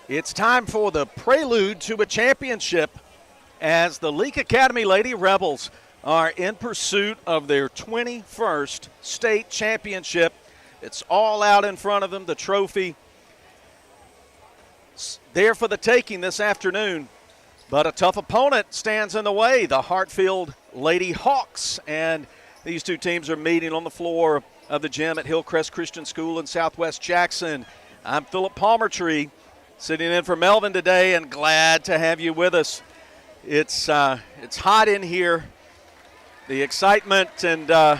It's time for the prelude to a championship as the Leake Academy Lady Rebels are in pursuit of their 21st state championship. It's all out in front of them, the trophy there for the taking this afternoon. But a tough opponent stands in the way, the Hartfield Lady Hawks. And these two teams are meeting on the floor of the gym at Hillcrest Christian School in Southwest Jackson. I'm Philip Palmertree, sitting in for Melvin today, and glad to have you with us. It's hot in here. The excitement and a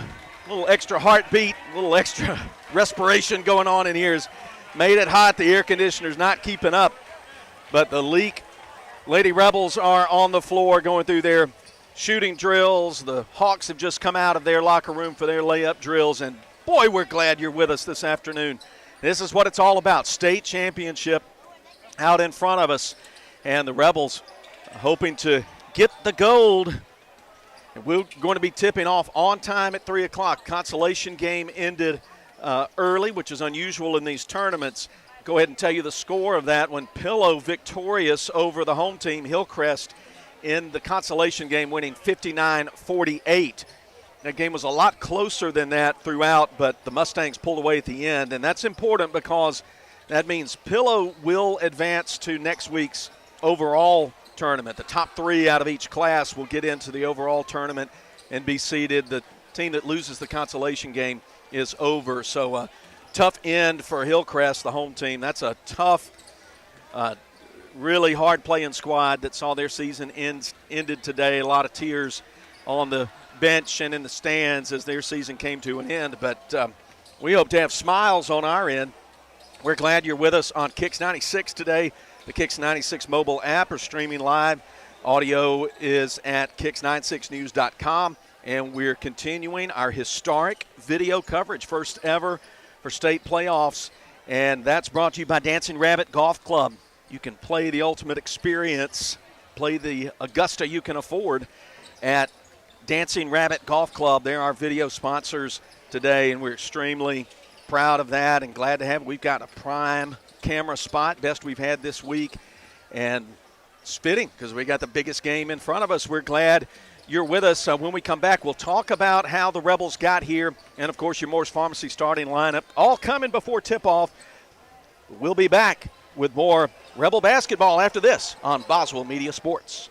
little extra heartbeat, a little extra respiration going on in here has made it hot. The air conditioner's not keeping up. But the Leake Lady Rebels are on the floor going through their shooting drills. The Hawks have just come out of their locker room for their layup drills. And, boy, we're glad you're with us this afternoon. This is what it's all about, state championship out in front of us. And the Rebels hoping to get the gold. And we're going to be tipping off on time at 3 o'clock. Consolation game ended early, which is unusual in these tournaments. Go ahead and tell you the score of that one. Pillow victorious over the home team, Hillcrest, in the consolation game, winning 59-48. That game was a lot closer than that throughout, but the Mustangs pulled away at the end. And that's important because that means Pillow will advance to next week's overall tournament. The top three out of each class will get into the overall tournament and be seeded. The team that loses the consolation game is over. So tough end for Hillcrest, the home team. That's a tough, really hard-playing squad that saw their season ended today. A lot of tears on the bench and in the stands as their season came to an end. But we hope to have smiles on our end. We're glad you're with us on Kicks 96 today. The Kicks 96 mobile app are streaming live. Audio is at kicks96news.com. And we're continuing our historic video coverage, first ever for state playoffs. And that's brought to you by Dancing Rabbit Golf Club. You can play the ultimate experience, play the Augusta you can afford at Dancing Rabbit Golf Club. They're our video sponsors today, and we're extremely proud of that and glad to have it. We've got a prime camera spot, best we've had this week, and it's fitting because we got the biggest game in front of us. We're glad you're with us. When we come back, we'll talk about how the Rebels got here and, of course, your Moore's Pharmacy starting lineup, all coming before tip-off. We'll be back with more Rebel basketball after this on Boswell Media Sports.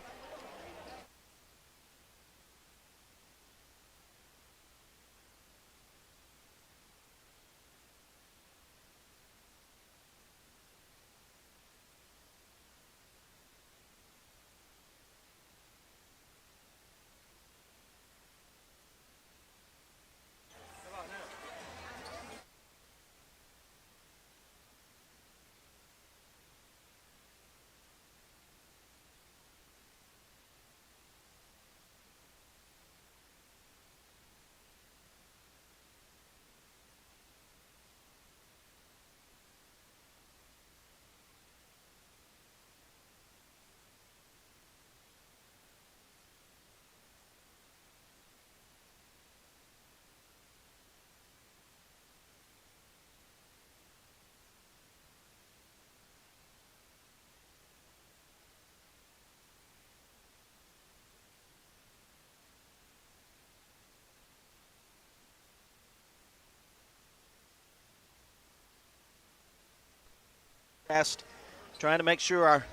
Trying to make sure our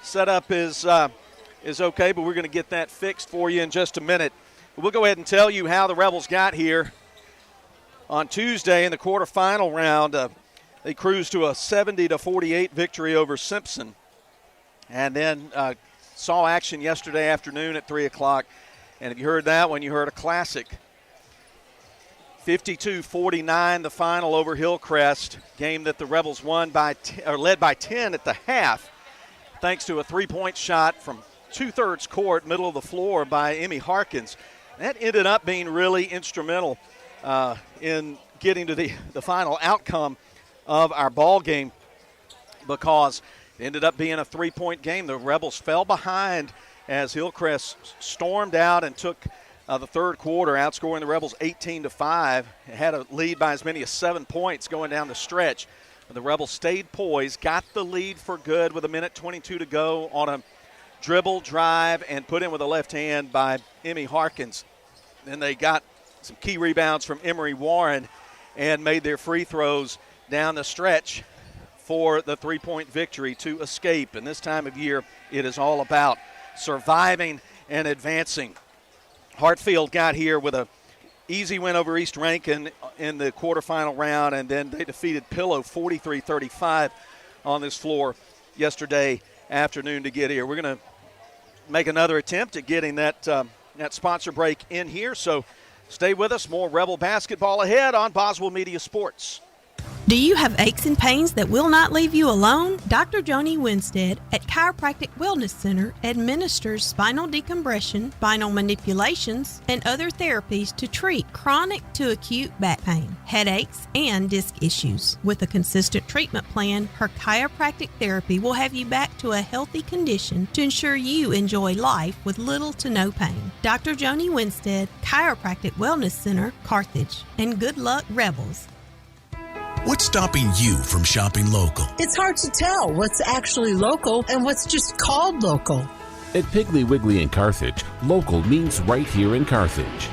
setup is okay, but we're going to get that fixed for you in just a minute. We'll go ahead and tell you how the Rebels got here. On Tuesday in the quarterfinal round, they cruised to a 70-48 victory over Simpson, and then saw action yesterday afternoon at 3 o'clock. And if you heard that one, you heard a classic. 52-49, the final over Hillcrest, game that the Rebels won led by 10 at the half, thanks to a three-point shot from two-thirds court, middle of the floor by Emmy Harkins. That ended up being really instrumental in getting to the final outcome of our ball game because it ended up being a three-point game. The Rebels fell behind as Hillcrest stormed out and took the third quarter, outscoring the Rebels 18-5. It had a lead by as many as 7 points going down the stretch. The Rebels stayed poised, got the lead for good with 1:22 to go on a dribble drive and put in with a left hand by Emmy Harkins. Then they got some key rebounds from Emery Warren and made their free throws down the stretch for the three-point victory to escape. And this time of year, it is all about surviving and advancing. Hartfield got here with a easy win over East Rankin in the quarterfinal round, and then they defeated Pillow 43-35 on this floor yesterday afternoon to get here. We're going to make another attempt at getting that sponsor break in here, so stay with us. More Rebel basketball ahead on Boswell Media Sports. Do you have aches and pains that will not leave you alone? Dr. Joni Winstead at Chiropractic Wellness Center administers spinal decompression, spinal manipulations, and other therapies to treat chronic to acute back pain, headaches, and disc issues. With a consistent treatment plan, her chiropractic therapy will have you back to a healthy condition to ensure you enjoy life with little to no pain. Dr. Joni Winstead, Chiropractic Wellness Center, Carthage. And good luck, Rebels. What's stopping you from shopping local? It's hard to tell what's actually local and what's just called local. At Piggly Wiggly in Carthage, local means right here in Carthage.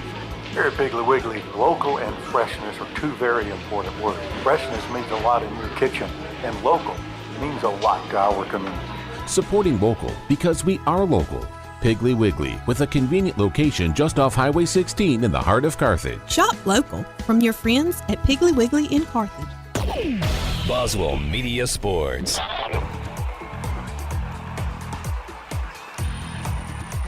Here at Piggly Wiggly, local and freshness are two very important words. Freshness means a lot in your kitchen, and local means a lot to our community. Supporting local because we are local. Piggly Wiggly, with a convenient location just off Highway 16 in the heart of Carthage. Shop local from your friends at Piggly Wiggly in Carthage. Boswell Media Sports.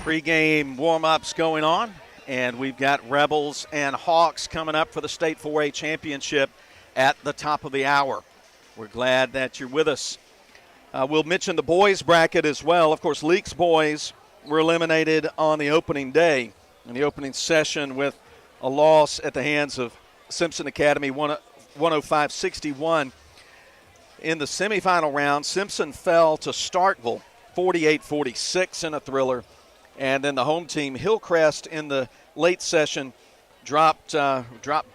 Pre-game warm-ups going on, and we've got Rebels and Hawks coming up for the State 4A Championship at the top of the hour. We're glad that you're with us. We'll mention the boys bracket as well. Of course, Leake's boys were eliminated on the opening day in the opening session with a loss at the hands of Simpson Academy, 105-61. In the semifinal round, Simpson fell to Starkville 48-46 in a thriller. And then the home team, Hillcrest, in the late session dropped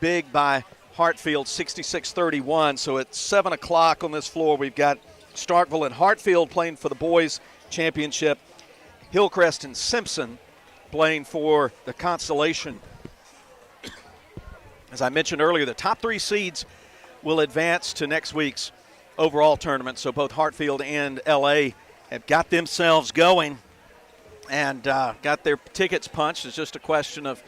big by Hartfield 66-31. So at 7 o'clock on this floor, we've got Starkville and Hartfield playing for the boys championship. Hillcrest and Simpson playing for the consolation. As I mentioned earlier, the top three seeds will advance to next week's overall tournament. So both Hartfield and LA have got themselves going and got their tickets punched. It's just a question of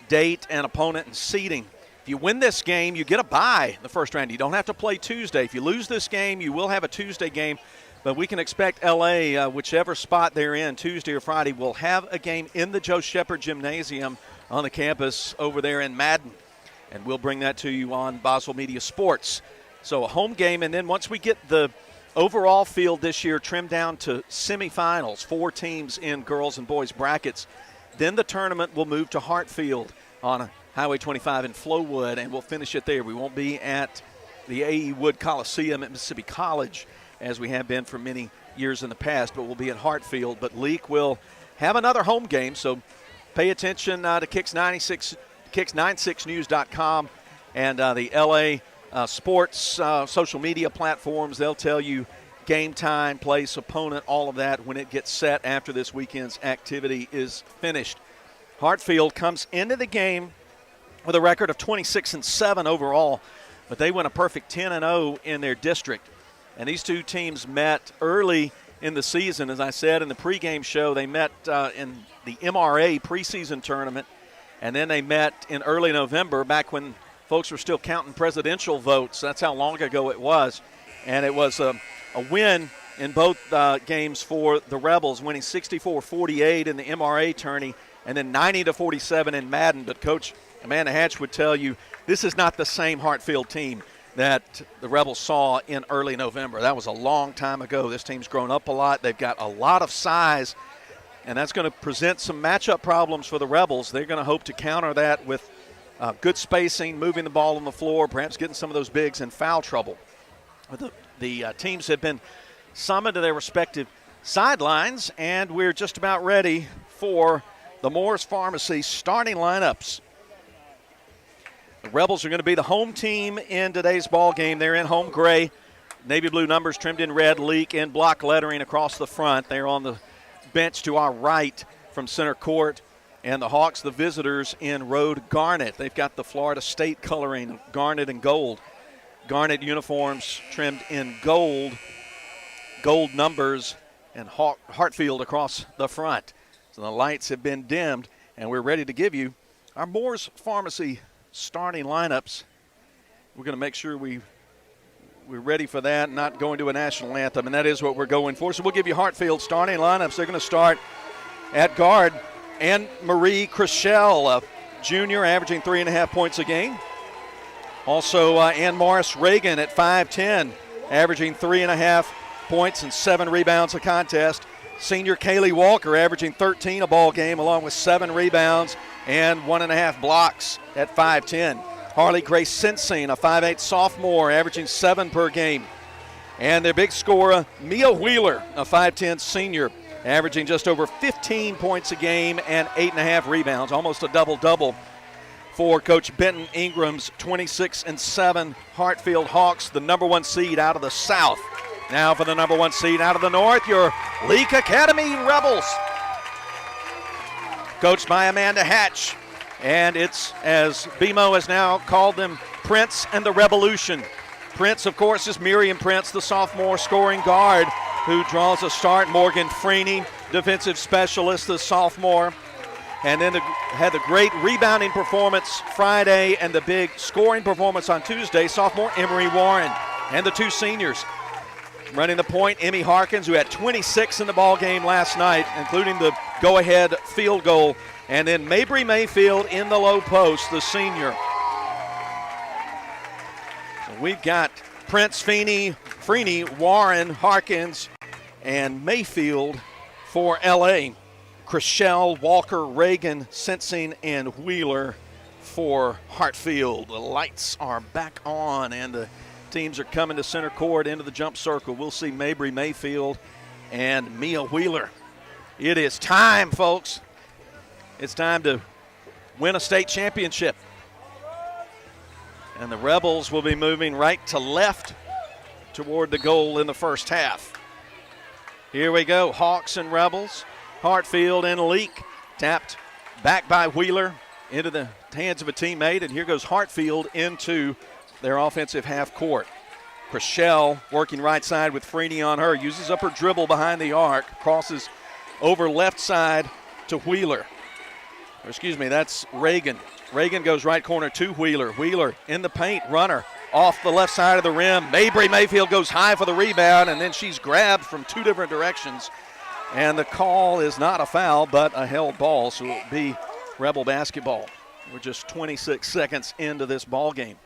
date and opponent and seeding. If you win this game, you get a bye the first round. You don't have to play Tuesday. If you lose this game, you will have a Tuesday game. But we can expect LA, whichever spot they're in, Tuesday or Friday, will have a game in the Joe Shepard Gymnasium on the campus over there in Madden. And we'll bring that to you on Boswell Media Sports. So a home game, and then once we get the overall field this year trimmed down to semifinals, 4 teams in girls and boys brackets, then the tournament will move to Hartfield on Highway 25 in Flowood, and we'll finish it there. We won't be at the A.E. Wood Coliseum at Mississippi College as we have been for many years in the past, but we'll be at Hartfield. But Leake will have another home game, so pay attention to Kicks96news.com and the LA sports social media platforms. They'll tell you game time, place, opponent, all of that when it gets set after this weekend's activity is finished. Hartfield comes into the game with a record of 26-7 overall, but they went a perfect 10-0 in their district. And these two teams met early in the season. As I said in the pregame show, they met in the MRA preseason tournament, and then they met in early November back when folks were still counting presidential votes. That's how long ago it was. And it was a win in both games for the Rebels, winning 64-48 in the MRA tourney and then 90-47 in Madden. But Coach Amanda Hatch would tell you this is not the same Hartfield team that the Rebels saw in early November. That was a long time ago. This team's grown up a lot. They've got a lot of size, and that's going to present some matchup problems for the Rebels. They're going to hope to counter that with good spacing, moving the ball on the floor, perhaps getting some of those bigs in foul trouble. The teams have been summoned to their respective sidelines, and we're just about ready for the Moore's Pharmacy starting lineups. The Rebels are going to be the home team in today's ball game. They're in home gray Navy blue numbers trimmed in red, Leake in block lettering across the front. They're on the bench to our right from center court. And the Hawks, the visitors, in road garnet. They've got the Florida State coloring, garnet and gold. Garnet uniforms trimmed in gold, gold numbers, and Hartfield across the front. So the lights have been dimmed, and we're ready to give you our Moore's Pharmacy starting lineups. We're going to make sure we're ready for that, not going to a national anthem, and that is what we're going for. So we'll give you Hartfield starting lineups. They're going to start at guard. Anne Marie Chriselle, a junior, averaging 3.5 points a game. Also, Ann Morris Reagan at 5'10", averaging 3.5 points and 7 rebounds a contest. Senior Kaylee Walker, averaging 13 a ball game, along with 7 rebounds and 1.5 blocks at 5'10". Harley Grace Sensing, a 5'8 sophomore, averaging 7 per game. And their big scorer, Mia Wheeler, a 5'10 senior, averaging just over 15 points a game and 8.5 rebounds, almost a double-double for Coach Benton Ingram's 26-7 Hartfield Hawks, the number 1 seed out of the South. Now for the number 1 seed out of the North, your Leake Academy Rebels, coached by Amanda Hatch. And it's, as BMO has now called them, Prince and the Revolution. Prince, of course, is Miriam Prince, the sophomore scoring guard, who draws a start. Morgan Freeney, defensive specialist, the sophomore. And then had the great rebounding performance Friday and the big scoring performance on Tuesday, sophomore Emery Warren. And the 2 seniors. Running the point, Emmy Harkins, who had 26 in the ball game last night, including the go-ahead field goal. And then Mabry Mayfield in the low post, the senior. So we've got Prince, Freeney, Warren, Harkins, and Mayfield for L.A. Chriselle, Walker, Reagan, Sensing, and Wheeler for Hartfield. The lights are back on, and the teams are coming to center court into the jump circle. We'll see Mabry Mayfield and Mia Wheeler. It is time, folks. It's time to win a state championship. And the Rebels will be moving right to left toward the goal in the first half. Here we go, Hawks and Rebels. Hartfield and Leake, tapped back by Wheeler into the hands of a teammate, and here goes Hartfield into their offensive half court. Chriselle working right side with Freeney on her, uses up her dribble behind the arc, crosses over left side to Wheeler. Or excuse me, that's Reagan. Reagan goes right corner to Wheeler. Wheeler in the paint, runner off the left side of the rim. Mabry Mayfield goes high for the rebound, and then she's grabbed from 2 different directions. And the call is not a foul, but a held ball, so it'll be Rebel basketball. We're just 26 seconds into this ball game.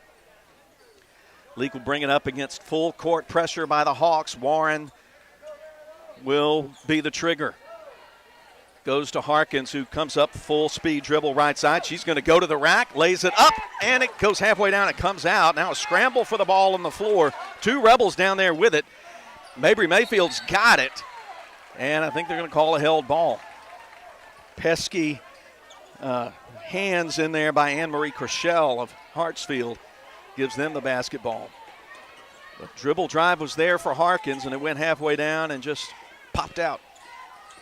Leake will bring it up against full court pressure by the Hawks. Warren will be the trigger. Goes to Harkins, who comes up full speed dribble right side. She's going to go to the rack, lays it up, and it goes halfway down. It comes out. Now a scramble for the ball on the floor. 2 Rebels down there with it. Mabry Mayfield's got it, and I think they're going to call a held ball. Pesky hands in there by Anne Marie Chriselle of Hartsfield gives them the basketball. The dribble drive was there for Harkins, and it went halfway down and just popped out.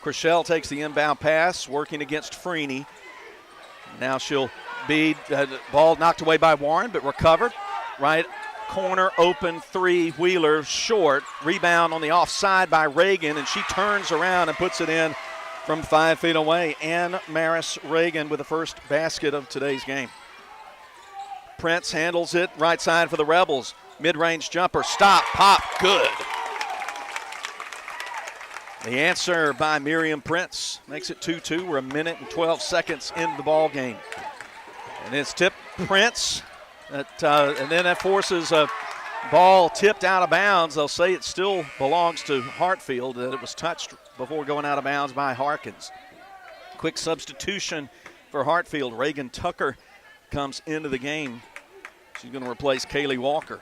Chriselle takes the inbound pass, working against Freeney. Now she'll be ball knocked away by Warren, but recovered. Right corner, open 3, Wheeler short. Rebound on the offside by Reagan, and she turns around and puts it in from 5 feet away. Ann Maris Reagan with the first basket of today's game. Prince handles it right side for the Rebels. Mid-range jumper, stop, pop, good. The answer by Miriam Prince makes it 2-2. We're 1 minute and 12 seconds into the ball game. And it's tipped Prince, and then that forces a ball tipped out of bounds. They'll say it still belongs to Hartfield, that it was touched before going out of bounds by Harkins. Quick substitution for Hartfield. Reagan Tucker comes into the game. She's going to replace Kaylee Walker.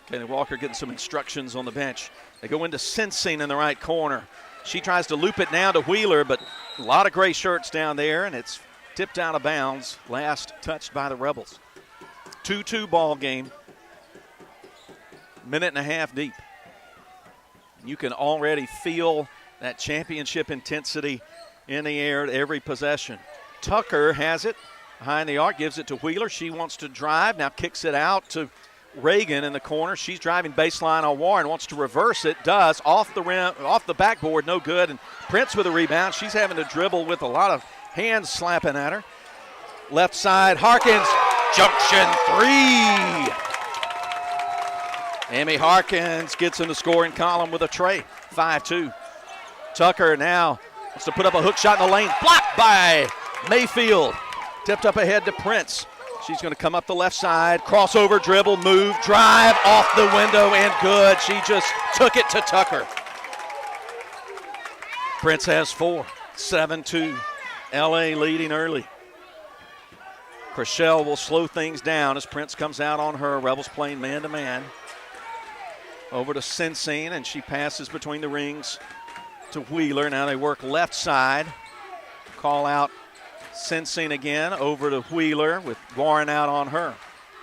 Kaylee Walker getting some instructions on the bench. They go into Sensing in the right corner. She tries to loop it now to Wheeler, but a lot of gray shirts down there, and it's tipped out of bounds. Last touched by the Rebels. 2-2 ball game. 1.5 minutes deep. You can already feel that championship intensity in the air at every possession. Tucker has it behind the arc, gives it to Wheeler. She wants to drive, now kicks it out to Reagan in the corner. She's driving baseline on Warren, wants to reverse it, does, off the rim, off the backboard, no good. And Prince with a rebound. She's having to dribble with a lot of hands slapping at her. Left side, Harkins, junction three. Amy Harkins gets in the scoring column with a tray, 5-2. Tucker now wants to put up a hook shot in the lane, blocked by Mayfield. Tipped up ahead to Prince. She's going to come up the left side, crossover, dribble, move, drive, off the window, and good. She just took it to Tucker. Prince has 4, 7-2. LA leading early. Chriselle will slow things down as Prince comes out on her. Rebels playing man-to-man. Over to Sensing, and she passes between the rings to Wheeler. Now they work left side. Call out Sensing again over to Wheeler with Warren out on her.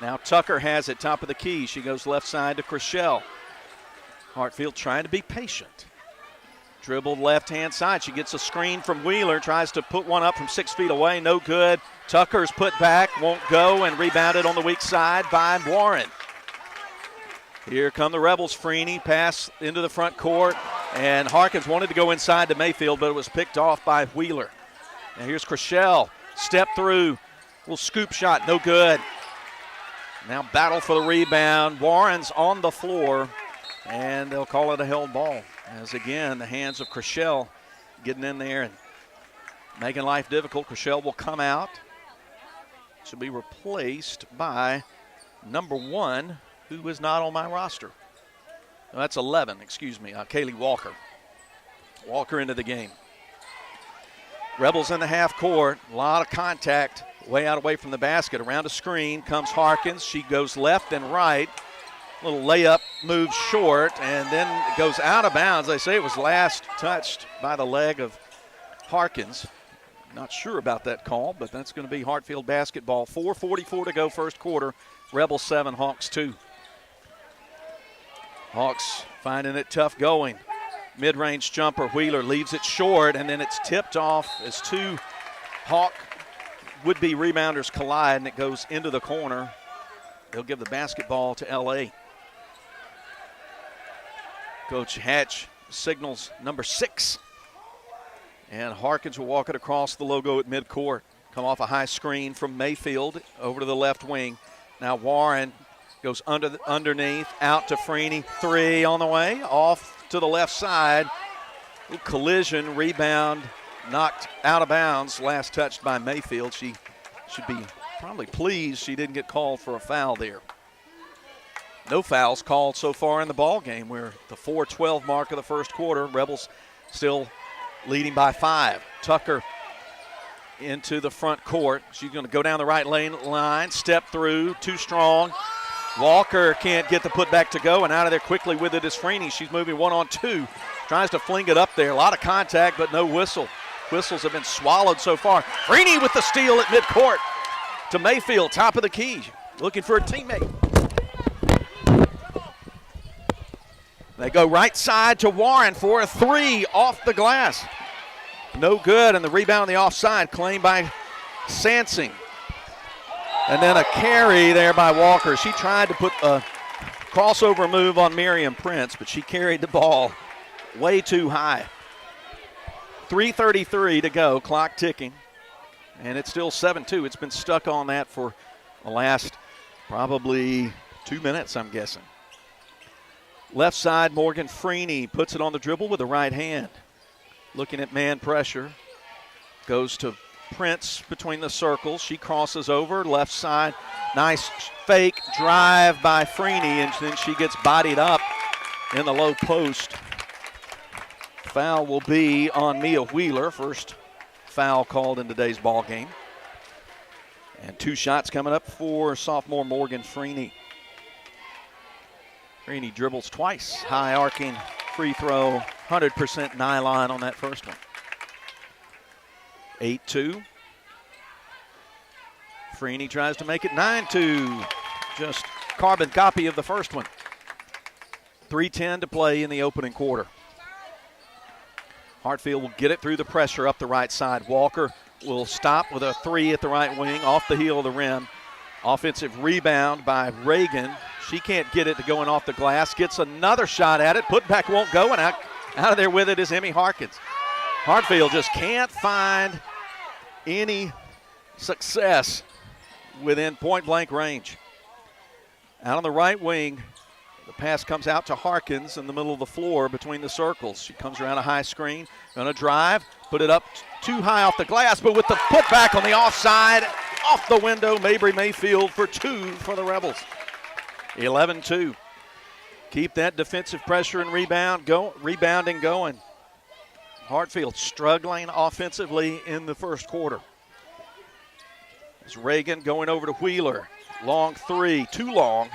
Now Tucker has it, top of the key. She goes left side to Chriselle. Hartfield trying to be patient. Dribbled left-hand side. She gets a screen from Wheeler, tries to put one up from 6 feet away, no good. Tucker's put back, won't go, and rebounded on the weak side by Warren. Here come the Rebels. Freeney pass into the front court, and Harkins wanted to go inside to Mayfield, but it was picked off by Wheeler. Now here's Chriselle, step through, little scoop shot, no good. Now battle for the rebound. Warren's on the floor, and they'll call it a held ball. As again, the hands of Chriselle getting in there and making life difficult. Chriselle will come out. She'll be replaced by number 1, who is not on my roster. No, that's 11, excuse me, Kaylee Walker. Walker into the game. Rebels in the half court, a lot of contact, way out away from the basket. Around a screen comes Harkins. She goes left and right. Little layup, moves short, and then it goes out of bounds. They say it was last touched by the leg of Harkins. Not sure about that call, but that's going to be Hartfield basketball. 4:44 to go first quarter. Rebels 7, Hawks 2. Hawks finding it tough going. Mid-range jumper, Wheeler leaves it short, and then it's tipped off as 2 Hawk would-be rebounders collide, and it goes into the corner. They'll give the basketball to L.A. Coach Hatch signals number 6. And Harkins will walk it across the logo at midcourt. Come off a high screen from Mayfield over to the left wing. Now Warren goes underneath, out to Freeney. 3 on the way, off to the left side. Little collision, rebound, knocked out of bounds. Last touched by Mayfield. She should be probably pleased she didn't get called for a foul there. No fouls called so far in the ball game. We're at the 4:12 mark of the first quarter. Rebels still leading by 5. Tucker into the front court. She's going to go down the right lane line, step through, too strong. Walker can't get the putback to go, and out of there quickly with it is Freeney. She's moving 1-on-2. Tries to fling it up there. A lot of contact, but no whistle. Whistles have been swallowed so far. Freeney with the steal at midcourt to Mayfield, top of the key, looking for a teammate. They go right side to Warren for a 3 off the glass. No good, and the rebound on the offside claimed by Sansing. And then a carry there by Walker. She tried to put a crossover move on Miriam Prince, but she carried the ball way too high. 3:33 to go, clock ticking. And it's still 7-2. It's been stuck on that for the last probably 2 minutes, I'm guessing. Left side, Morgan Freeney puts it on the dribble with the right hand. Looking at man pressure. Goes to Prince between the circles. She crosses over, left side. Nice fake drive by Freeney, and then she gets bodied up in the low post. Foul will be on Mia Wheeler. First foul called in today's ball game. And 2 shots coming up for sophomore Morgan Freeney. Freeney dribbles twice. High arcing free throw, 100% nylon on that first one. 8-2. Freeney tries to make it 9-2. Just carbon copy of the first one. 3:10 to play in the opening quarter. Hartfield will get it through the pressure up the right side. Walker will stop with a three at the right wing off the heel of the rim. Offensive rebound by Reagan. She can't get it to going off the glass. Gets another shot at it. Putback won't go, and out of there with it is Emmy Harkins. Hartfield just can't find any success within point-blank range. Out on the right wing, the pass comes out to Harkins in the middle of the floor between the circles. She comes around a high screen, going to drive, put it up too high off the glass, but with the putback on the offside, off the window, Mabry Mayfield for two for the Rebels. 11-2. Keep that defensive pressure and rebounding going. Hartfield struggling offensively in the first quarter. It's Reagan going over to Wheeler. Long three, too long.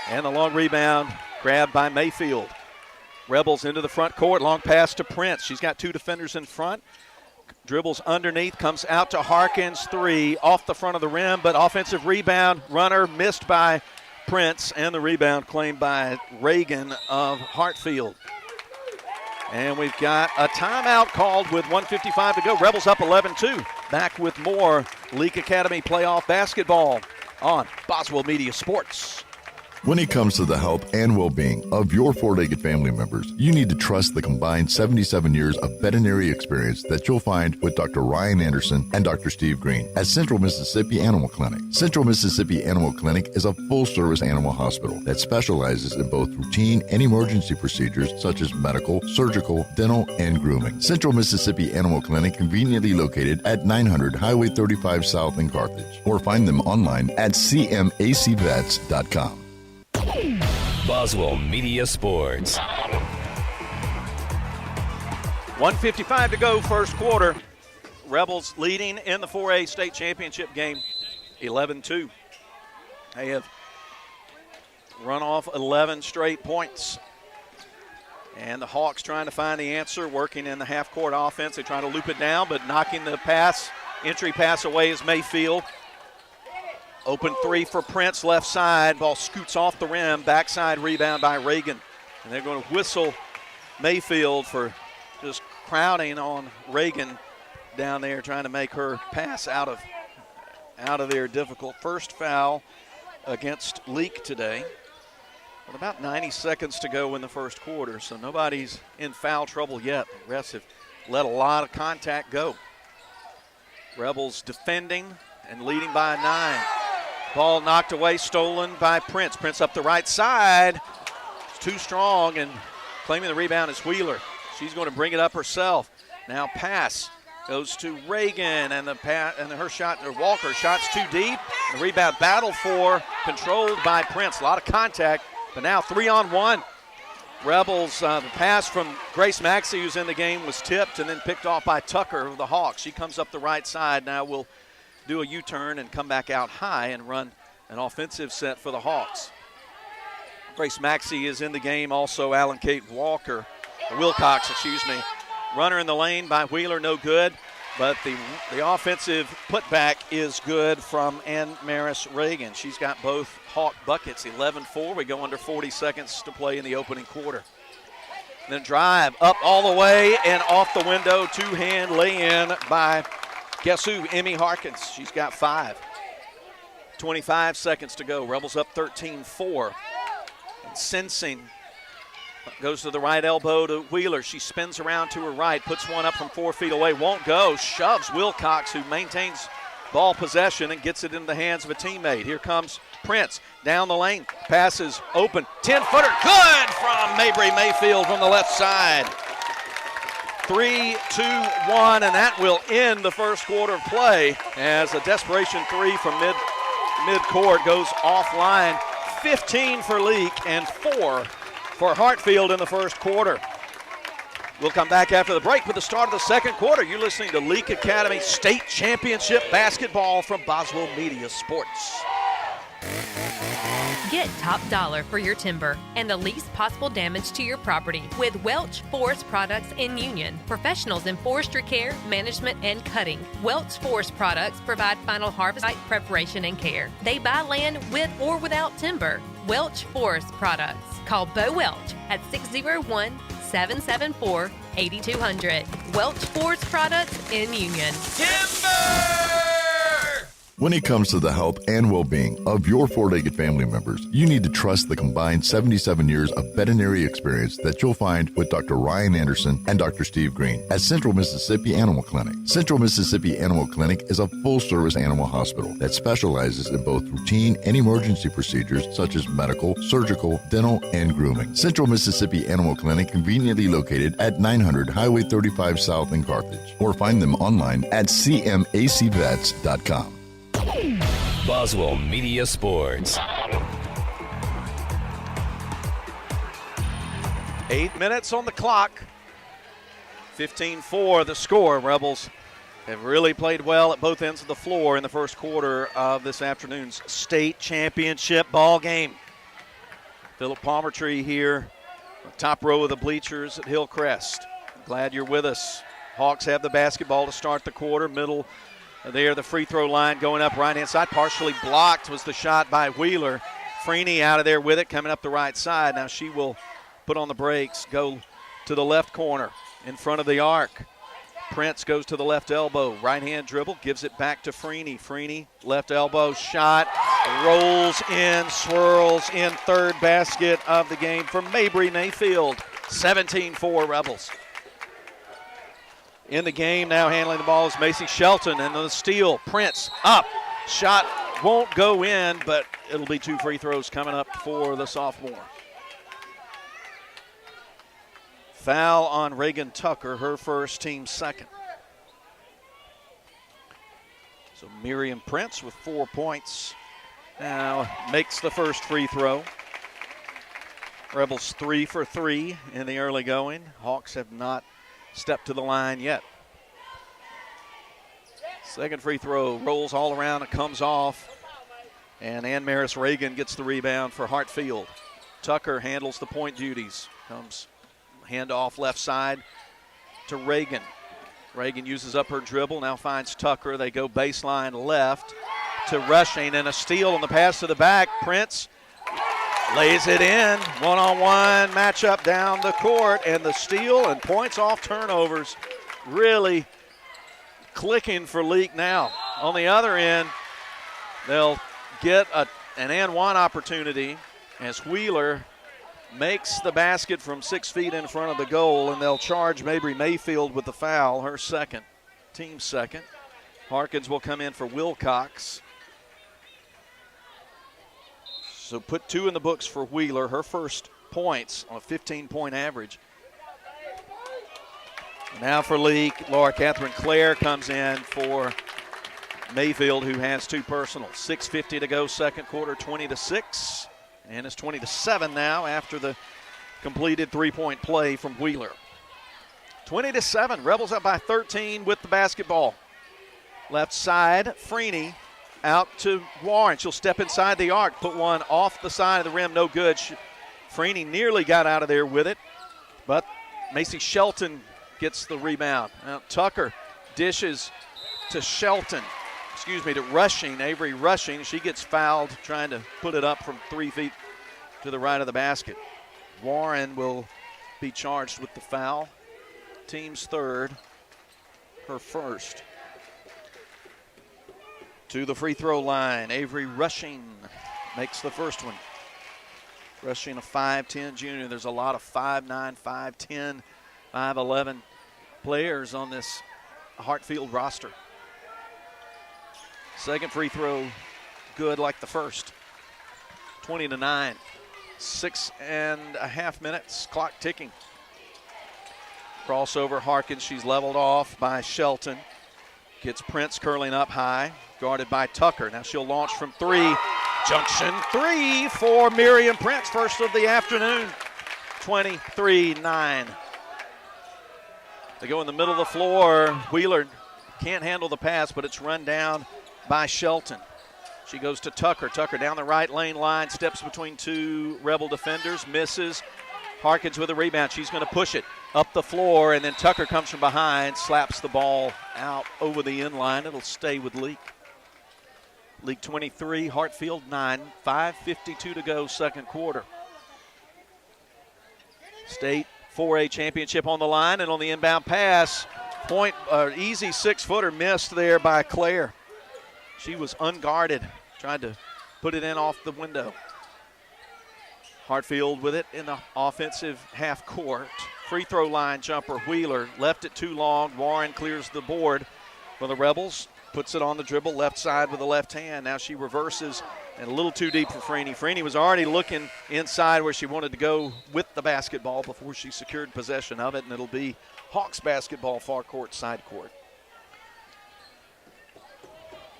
And the long rebound grabbed by Mayfield. Rebels into the front court. Long pass to Prince. She's got two defenders in front. Dribbles underneath, comes out to Harkins. Three off the front of the rim, but offensive rebound. Runner missed by Prince, and the rebound claimed by Reagan of Hartfield. And we've got a timeout called with 1:55 to go. Rebels up 11-2. Back with more Leake Academy playoff basketball on Boswell Media Sports. When it comes to the health and well-being of your four-legged family members, you need to trust the combined 77 years of veterinary experience that you'll find with Dr. Ryan Anderson and Dr. Steve Green at Central Mississippi Animal Clinic. Central Mississippi Animal Clinic is a full-service animal hospital that specializes in both routine and emergency procedures such as medical, surgical, dental, and grooming. Central Mississippi Animal Clinic conveniently located at 900 Highway 35 South in Carthage, or find them online at cmacvets.com. Boswell Media Sports. 1:55 to go, first quarter. Rebels leading in the 4A state championship game, 11-2. They have run off 11 straight points. And the Hawks trying to find the answer, working in the half-court offense. They try to loop it down, but knocking the entry pass away is Mayfield. Open three for Prince, left side. Ball scoots off the rim. Backside rebound by Reagan. And they're going to whistle Mayfield for just crowding on Reagan down there, trying to make her pass out of there difficult. First foul against Leake today. With about 90 seconds to go in the first quarter, so nobody's in foul trouble yet. The refs have let a lot of contact go. Rebels defending and leading by 9. Ball knocked away, stolen by Prince. Prince up the right side. It's too strong, and claiming the rebound is Wheeler. She's going to bring it up herself. Now pass goes to Reagan, and her shot, or Walker, shot's too deep. The rebound battled for, controlled by Prince. A lot of contact, but now 3-on-1. Rebels, the pass from Grace Maxey, who's in the game, was tipped and then picked off by Tucker of the Hawks. She comes up the right side. Now will do a U-turn and come back out high and run an offensive set for the Hawks. Grace Maxey is in the game, also Alan Kate Wilcox. Runner in the lane by Wheeler, no good, but the offensive putback is good from Ann Maris Reagan. She's got both Hawk buckets, 11-4. We go under 40 seconds to play in the opening quarter. Then drive up all the way and off the window, two-hand lay-in by guess who? Emmy Harkins. She's got 5. 25 seconds to go. Rebels up 13-4. And Sensing goes to the right elbow to Wheeler. She spins around to her right, puts one up from 4 feet away, won't go, shoves Wilcox, who maintains ball possession and gets it in the hands of a teammate. Here comes Prince down the lane, passes open, 10-footer, good from Mabry Mayfield from the left side. 3-2-1, and that will end the first quarter of play as a desperation three from mid-court goes offline. 15 for Leake and 4 for Hartfield in the first quarter. We'll come back after the break with the start of the second quarter. You're listening to Leake Academy State Championship Basketball from Boswell Media Sports. Get top dollar for your timber and the least possible damage to your property with Welch Forest Products in Union. Professionals in forestry care, management, and cutting. Welch Forest Products provide final harvest site preparation and care. They buy land with or without timber. Welch Forest Products. Call Bo Welch at 601-774-8200. Welch Forest Products in Union. Timber! When it comes to the health and well-being of your four-legged family members, you need to trust the combined 77 years of veterinary experience that you'll find with Dr. Ryan Anderson and Dr. Steve Green at Central Mississippi Animal Clinic. Central Mississippi Animal Clinic is a full-service animal hospital that specializes in both routine and emergency procedures such as medical, surgical, dental, and grooming. Central Mississippi Animal Clinic conveniently located at 900 Highway 35 South in Carthage, or find them online at cmacvets.com. Boswell Media Sports. 8 minutes on the clock. 15-4 the score. Rebels have really played well at both ends of the floor in the first quarter of this afternoon's state championship ball game. Philip Palmertree here, top row of the bleachers at Hillcrest. Glad you're with us. Hawks have the basketball to start the quarter. Middle there, the free throw line going up right-hand side. Partially blocked was the shot by Wheeler. Freeney out of there with it, coming up the right side. Now she will put on the brakes, go to the left corner in front of the arc. Prince goes to the left elbow. Right-hand dribble, gives it back to Freeney. Freeney, left elbow shot, rolls in, swirls in, third basket of the game for Mabry Mayfield. 17-4 Rebels. In the game now, handling the ball is Macy Shelton, and the steal. Prince up, shot won't go in, but it'll be two free throws coming up for the sophomore. Foul on Reagan Tucker, her first, team second. So Miriam Prince with 4 points now makes the first free throw. Rebels 3 for 3 in the early going. Hawks have not stepped to the line yet. Second free throw rolls all around, it comes off, and Ann Maris Reagan gets the rebound for Hartfield. Tucker handles the point duties. Comes handoff left side to Reagan. Reagan uses up her dribble, now finds Tucker. They go baseline left to Rushing, and a steal on the pass to the back. Prince lays it in. One-on-one matchup down the court, and the steal and points off turnovers really clicking for Leake now. On the other end, they'll get an and one opportunity as Wheeler makes the basket from 6 feet in front of the goal, and they'll charge Mabry Mayfield with the foul, her second, team second. Harkins will come in for Wilcox. So put 2 in the books for Wheeler, her first points on a 15-point average. Now for Leake, Laura Catherine Clare comes in for Mayfield, who has 2 personals. 6:50 to go, second quarter, 20-6. And it's 20-7 now after the completed three-point play from Wheeler. 20-7, Rebels up by 13 with the basketball. Left side, Freeney out to Warren. She'll step inside the arc, put one off the side of the rim, no good. Freeney nearly got out of there with it, but Macy Shelton gets the rebound. Now Tucker dishes to Rushing, Avery Rushing. She gets fouled trying to put it up from 3 feet to the right of the basket. Warren will be charged with the foul. Team's third, her first. To the free throw line, Avery Rushing makes the first one. Rushing, a 5'10 junior. There's a lot of 5'9", 5'10", 5'11 players on this Hartfield roster. Second free throw, good like the first. 20-9, 6.5 minutes, clock ticking. Crossover, Harkins, she's leveled off by Shelton. Gets Prince curling up high, guarded by Tucker. Now she'll launch from 3. Junction 3 for Miriam Prince, first of the afternoon. 23-9. They go in the middle of the floor. Wheeler can't handle the pass, but it's run down by Shelton. She goes to Tucker. Tucker down the right lane line, steps between two Rebel defenders, misses. Harkins with a rebound. She's going to push it up the floor, and then Tucker comes from behind, slaps the ball out over the end line. It'll stay with Leake. Leake 23, Hartfield 9, 5:52 to go, second quarter. State 4A championship on the line, and on the inbound pass, easy 6-footer missed there by Claire. She was unguarded, tried to put it in off the window. Hartfield with it in the offensive half court. Free throw line jumper, Wheeler left it too long. Warren clears the board for the Rebels, puts it on the dribble, left side with the left hand. Now she reverses, and a little too deep for Freeney. Freeney was already looking inside where she wanted to go with the basketball before she secured possession of it, and it'll be Hawks basketball, far court, side court.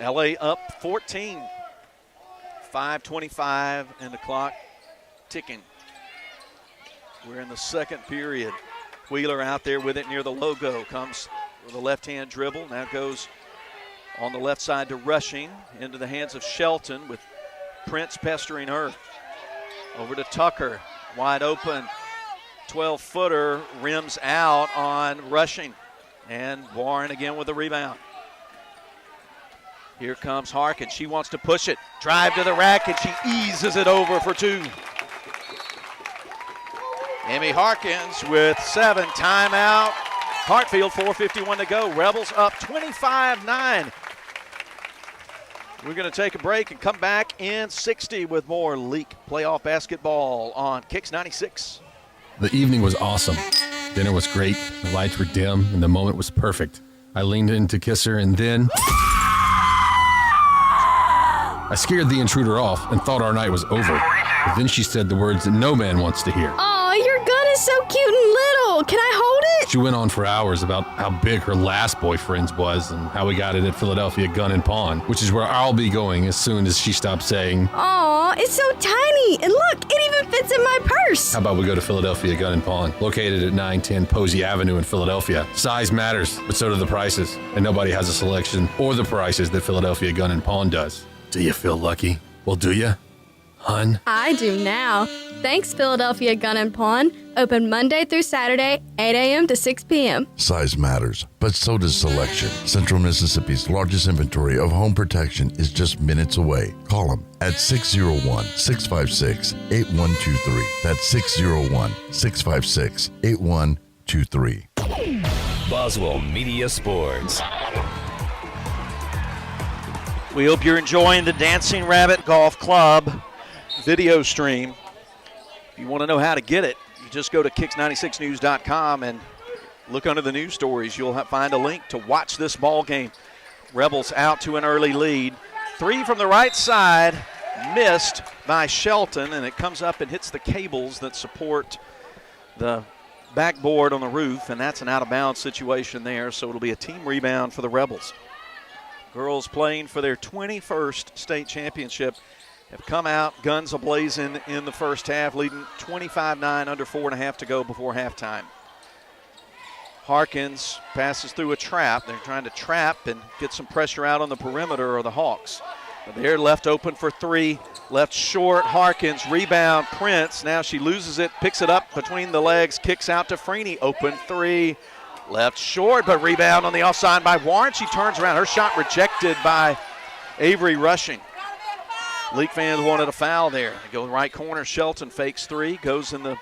LA up 14, 5:25, and the clock ticking. We're in the second period. Wheeler out there with it near the logo. Comes with a left-hand dribble. Now goes on the left side to Rushing. Into the hands of Shelton with Prince pestering her. Over to Tucker. Wide open. 12-footer rims out on Rushing. And Warren again with the rebound. Here comes Harkins. She wants to push it. Drive to the rack, and she eases it over for two. Emmy Harkins with 7. Timeout. Hartfield, 4:51 to go. Rebels up 25-9. We're going to take a break and come back in 60 with more Leake playoff basketball on Kicks 96. The evening was awesome. Dinner was great. The lights were dim, and the moment was perfect. I leaned in to kiss her, and then I scared the intruder off and thought our night was over. But then she said the words that no man wants to hear. Aw, your gun is so cute and little. Can I hold it? She went on for hours about how big her last boyfriend's was and how we got it at Philadelphia Gun and Pawn, which is where I'll be going as soon as she stops saying, Aw, it's so tiny. And look, it even fits in my purse. How about we go to Philadelphia Gun and Pawn, located at 910 Posey Avenue in Philadelphia. Size matters, but so do the prices. And nobody has a selection or the prices that Philadelphia Gun and Pawn does. Do you feel lucky? Well, do you? Hun? I do now. Thanks, Philadelphia Gun and Pawn. Open Monday through Saturday, 8 a.m. to 6 p.m. Size matters, but so does selection. Central Mississippi's largest inventory of home protection is just minutes away. Call them at 601-656-8123. That's 601-656-8123. Boswell Media Sports. We hope you're enjoying the Dancing Rabbit Golf Club video stream. If you want to know how to get it, you just go to kicks96news.com and look under the news stories. You'll find a link to watch this ball game. Rebels out to an early lead. 3 from the right side, missed by Shelton, and it comes up and hits the cables that support the backboard on the roof, and that's an out-of-bounds situation there, so it'll be a team rebound for the Rebels. Girls playing for their 21st state championship have come out guns a-blazing in the first half, leading 25-9, under 4.5 to go before halftime. Harkins passes through a trap. They're trying to trap and get some pressure out on the perimeter of the Hawks. But they're left open for 3, left short. Harkins, rebound, Prince. Now she loses it, picks it up between the legs, kicks out to Freeney, open 3. Left short, but rebound on the offside by Warren. She turns around. Her shot rejected by Avery Rushing. Leake fans wanted a foul there. They go right corner. Shelton fakes 3, goes in the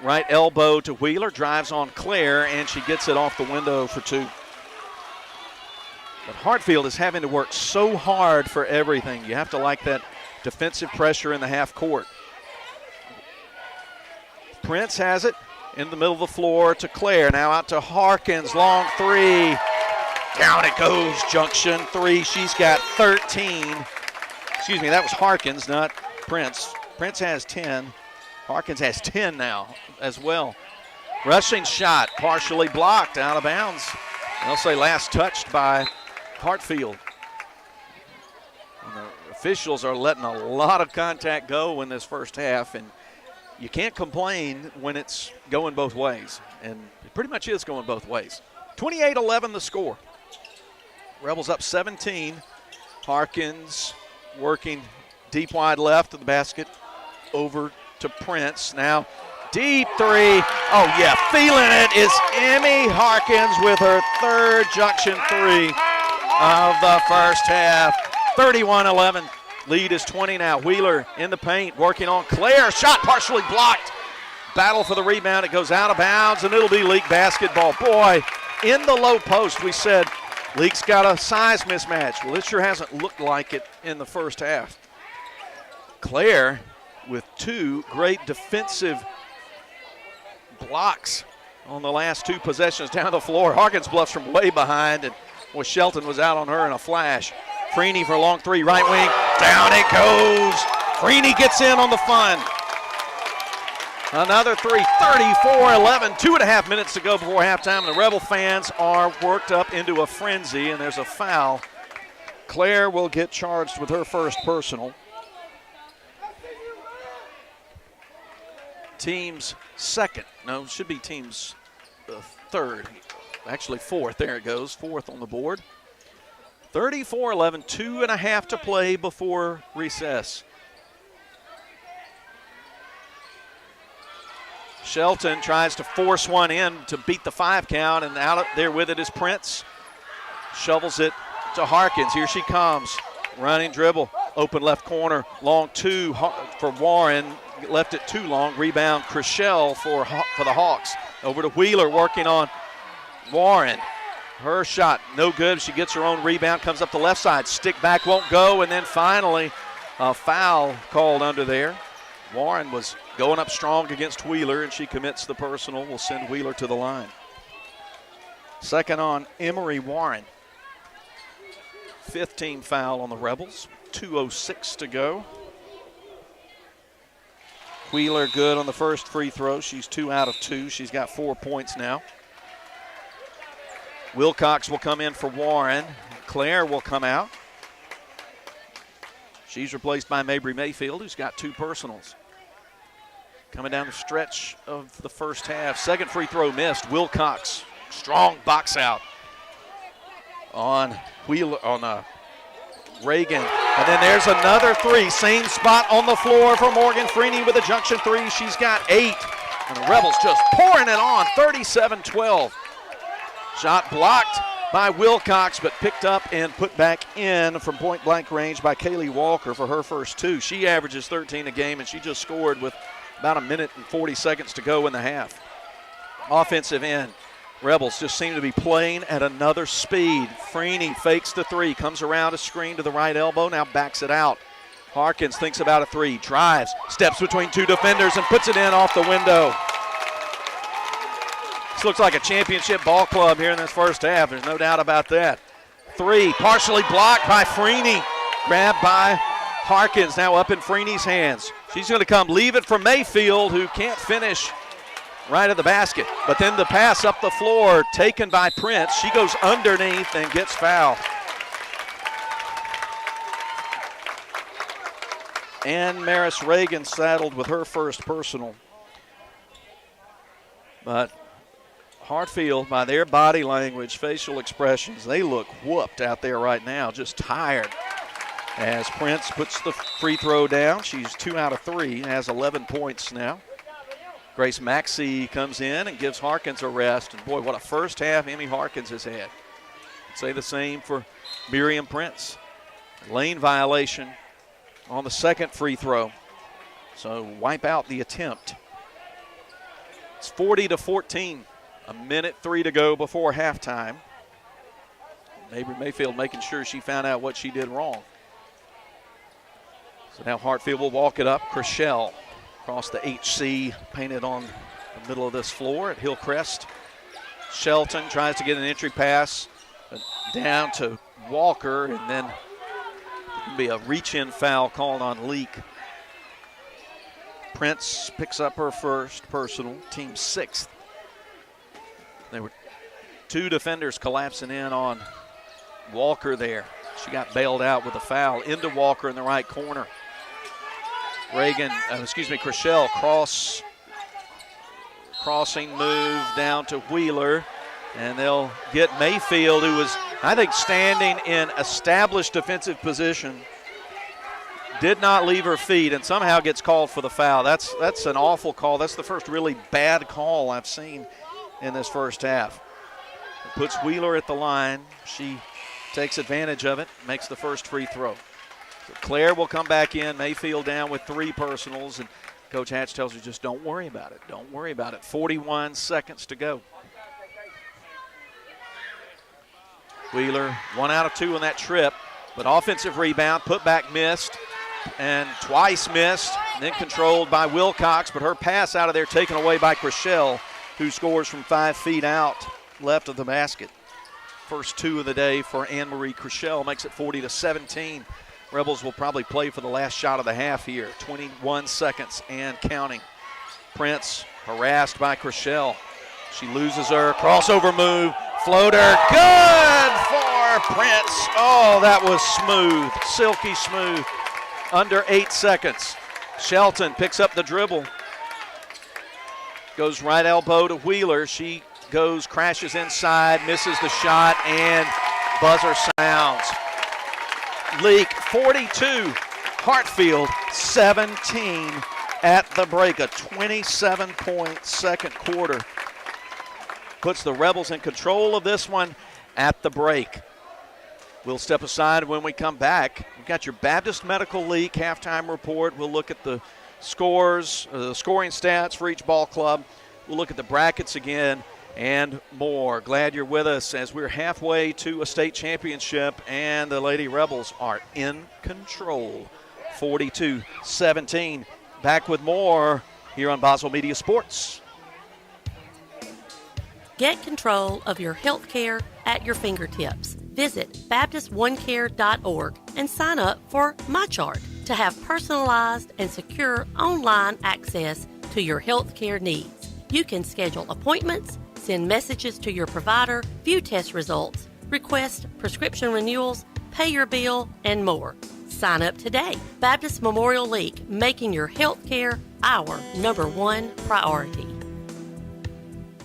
right elbow to Wheeler, drives on Claire, and she gets it off the window for 2. But Hartfield is having to work so hard for everything. You have to like that defensive pressure in the half court. Prince has it. In the middle of the floor to Claire. Now out to Harkins. Long 3. Down it goes. Junction 3. She's got 13. Excuse me, that was Harkins, not Prince. Prince has 10. Harkins has 10 now as well. Rushing shot partially blocked, out of bounds. They'll say last touched by Hartfield. And the officials are letting a lot of contact go in this first half, and you can't complain when it's going both ways, and it pretty much is going both ways. 28-11 the score. Rebels up 17. Harkins working deep wide left of the basket over to Prince. Now deep three. Oh, yeah, feeling it is Emmy Harkins with her third Junction three of the first half. 31-11. Lead is 20 now. Wheeler in the paint, working on Claire. Shot partially blocked. Battle for the rebound. It goes out of bounds, and it'll be Leake basketball. Boy, in the low post, we said Leake's got a size mismatch. Well, it sure hasn't looked like it in the first half. Claire with two great defensive blocks on the last two possessions down the floor. Harkins bluffs from way behind, and boy, Shelton was out on her in a flash. Freeney for a long three, right wing. Down it goes. Freeney gets in on the fun. Another three, 34-11, 2.5 minutes to go before halftime. The Rebel fans are worked up into a frenzy, and there's a foul. Claire will get charged with her first personal. Team's second. No, should be team's third. Actually fourth. There it goes. Fourth on the board. 34-11, 2.5 to play before recess. Shelton tries to force one in to beat the 5 count, and out there with it is Prince. Shovels it to Harkins. Here she comes. Running dribble. Open left corner. Long two for Warren. Left it too long. Rebound Chriselle for the Hawks. Over to Wheeler working on Warren. Her shot no good. She gets her own rebound. Comes up the left side. Stick back won't go. And then finally a foul called under there. Warren was going up strong against Wheeler, and she commits the personal. Will send Wheeler to the line. Second on Emery Warren. 5th team foul on the Rebels. 2:06 to go. Wheeler good on the first free throw. She's 2 out of 2. She's got 4 points now. Wilcox will come in for Warren. Claire will come out. She's replaced by Mabry Mayfield, who's got 2 personals. Coming down the stretch of the first half. Second free throw missed. Wilcox, strong box out on Wheeler, on Reagan. And then there's another three. Same spot on the floor for Morgan Freeney with a Junction three. She's got 8. And the Rebels just pouring it on, 37-12. Shot blocked by Wilcox, but picked up and put back in from point-blank range by Kaylee Walker for her first 2. She averages 13 a game, and she just scored with about 1 minute and 40 seconds to go in the half. Offensive end. Rebels just seem to be playing at another speed. Freeney fakes the 3, comes around a screen to the right elbow, now backs it out. Harkins thinks about a 3, drives, steps between 2 defenders, and puts it in off the window. This looks like a championship ball club here in this first half. There's no doubt about that. 3, partially blocked by Freeney. Grabbed by Harkins, now up in Freeney's hands. She's going to come leave it for Mayfield, who can't finish right at the basket. But then the pass up the floor taken by Prince. She goes underneath and gets fouled. And Maris Reagan saddled with her first personal. But Hartfield, by their body language, facial expressions, they look whooped out there right now, just tired. As Prince puts the free throw down, she's 2 out of 3, has 11 points now. Grace Maxey comes in and gives Harkins a rest. And boy, what a first half Emmy Harkins has had. I'd say the same for Miriam Prince. Lane violation on the second free throw. So wipe out the attempt. It's 40-14. 1:03 to go before halftime. Mabry Mayfield making sure she found out what she did wrong. So now Hartfield will walk it up. Chriselle across the HC painted on the middle of this floor at Hillcrest. Shelton tries to get an entry pass down to Walker, and then it can be a reach-in foul called on Leake. Prince picks up her first personal, team 6th. There were 2 defenders collapsing in on Walker there. She got bailed out with a foul into Walker in the right corner. Chriselle crossing move down to Wheeler, and they'll get Mayfield, who was, I think, standing in established defensive position did not leave her feet and somehow gets called for the foul. That's an awful call. That's the first really bad call I've seen in this first half. It puts Wheeler at the line. She takes advantage of it, makes the first free throw. So Claire will come back in. Mayfield down with 3 personals, and Coach Hatch tells her just don't worry about it. Don't worry about it. 41 seconds to go. Wheeler 1 out of 2 on that trip, but offensive rebound, put back missed, and twice missed, and then controlled by Wilcox, but her pass out of there taken away by Chriselle, who scores from 5 feet out left of the basket. First 2 of the day for Anne-Marie Chriselle, makes it 40-17. Rebels will probably play for the last shot of the half here. 21 seconds and counting. Prince harassed by Chriselle. She loses her. Crossover move. Floater. Good for Prince. Oh, that was smooth. Silky smooth. Under 8 seconds. Shelton picks up the dribble. Goes right elbow to Wheeler. She goes, crashes inside, misses the shot, and buzzer sounds. Leake 42, Hartfield 17 at the break. A 27-point second quarter puts the Rebels in control of this one at the break. We'll step aside when we come back. We've got your Baptist Medical League halftime report. We'll look at the scores, the scoring stats for each ball club. We'll look at the brackets again and more. Glad you're with us as we're halfway to a state championship and the Lady Rebels are in control. 42-17. Back with more here on Boswell Media Sports. Get control of your health care at your fingertips. Visit BaptistOneCare.org and sign up for MyChart to have personalized and secure online access to your health care needs. You can schedule appointments, send messages to your provider, view test results, request prescription renewals, pay your bill, and more. Sign up today. Baptist Memorial League, making your health care our #1 priority.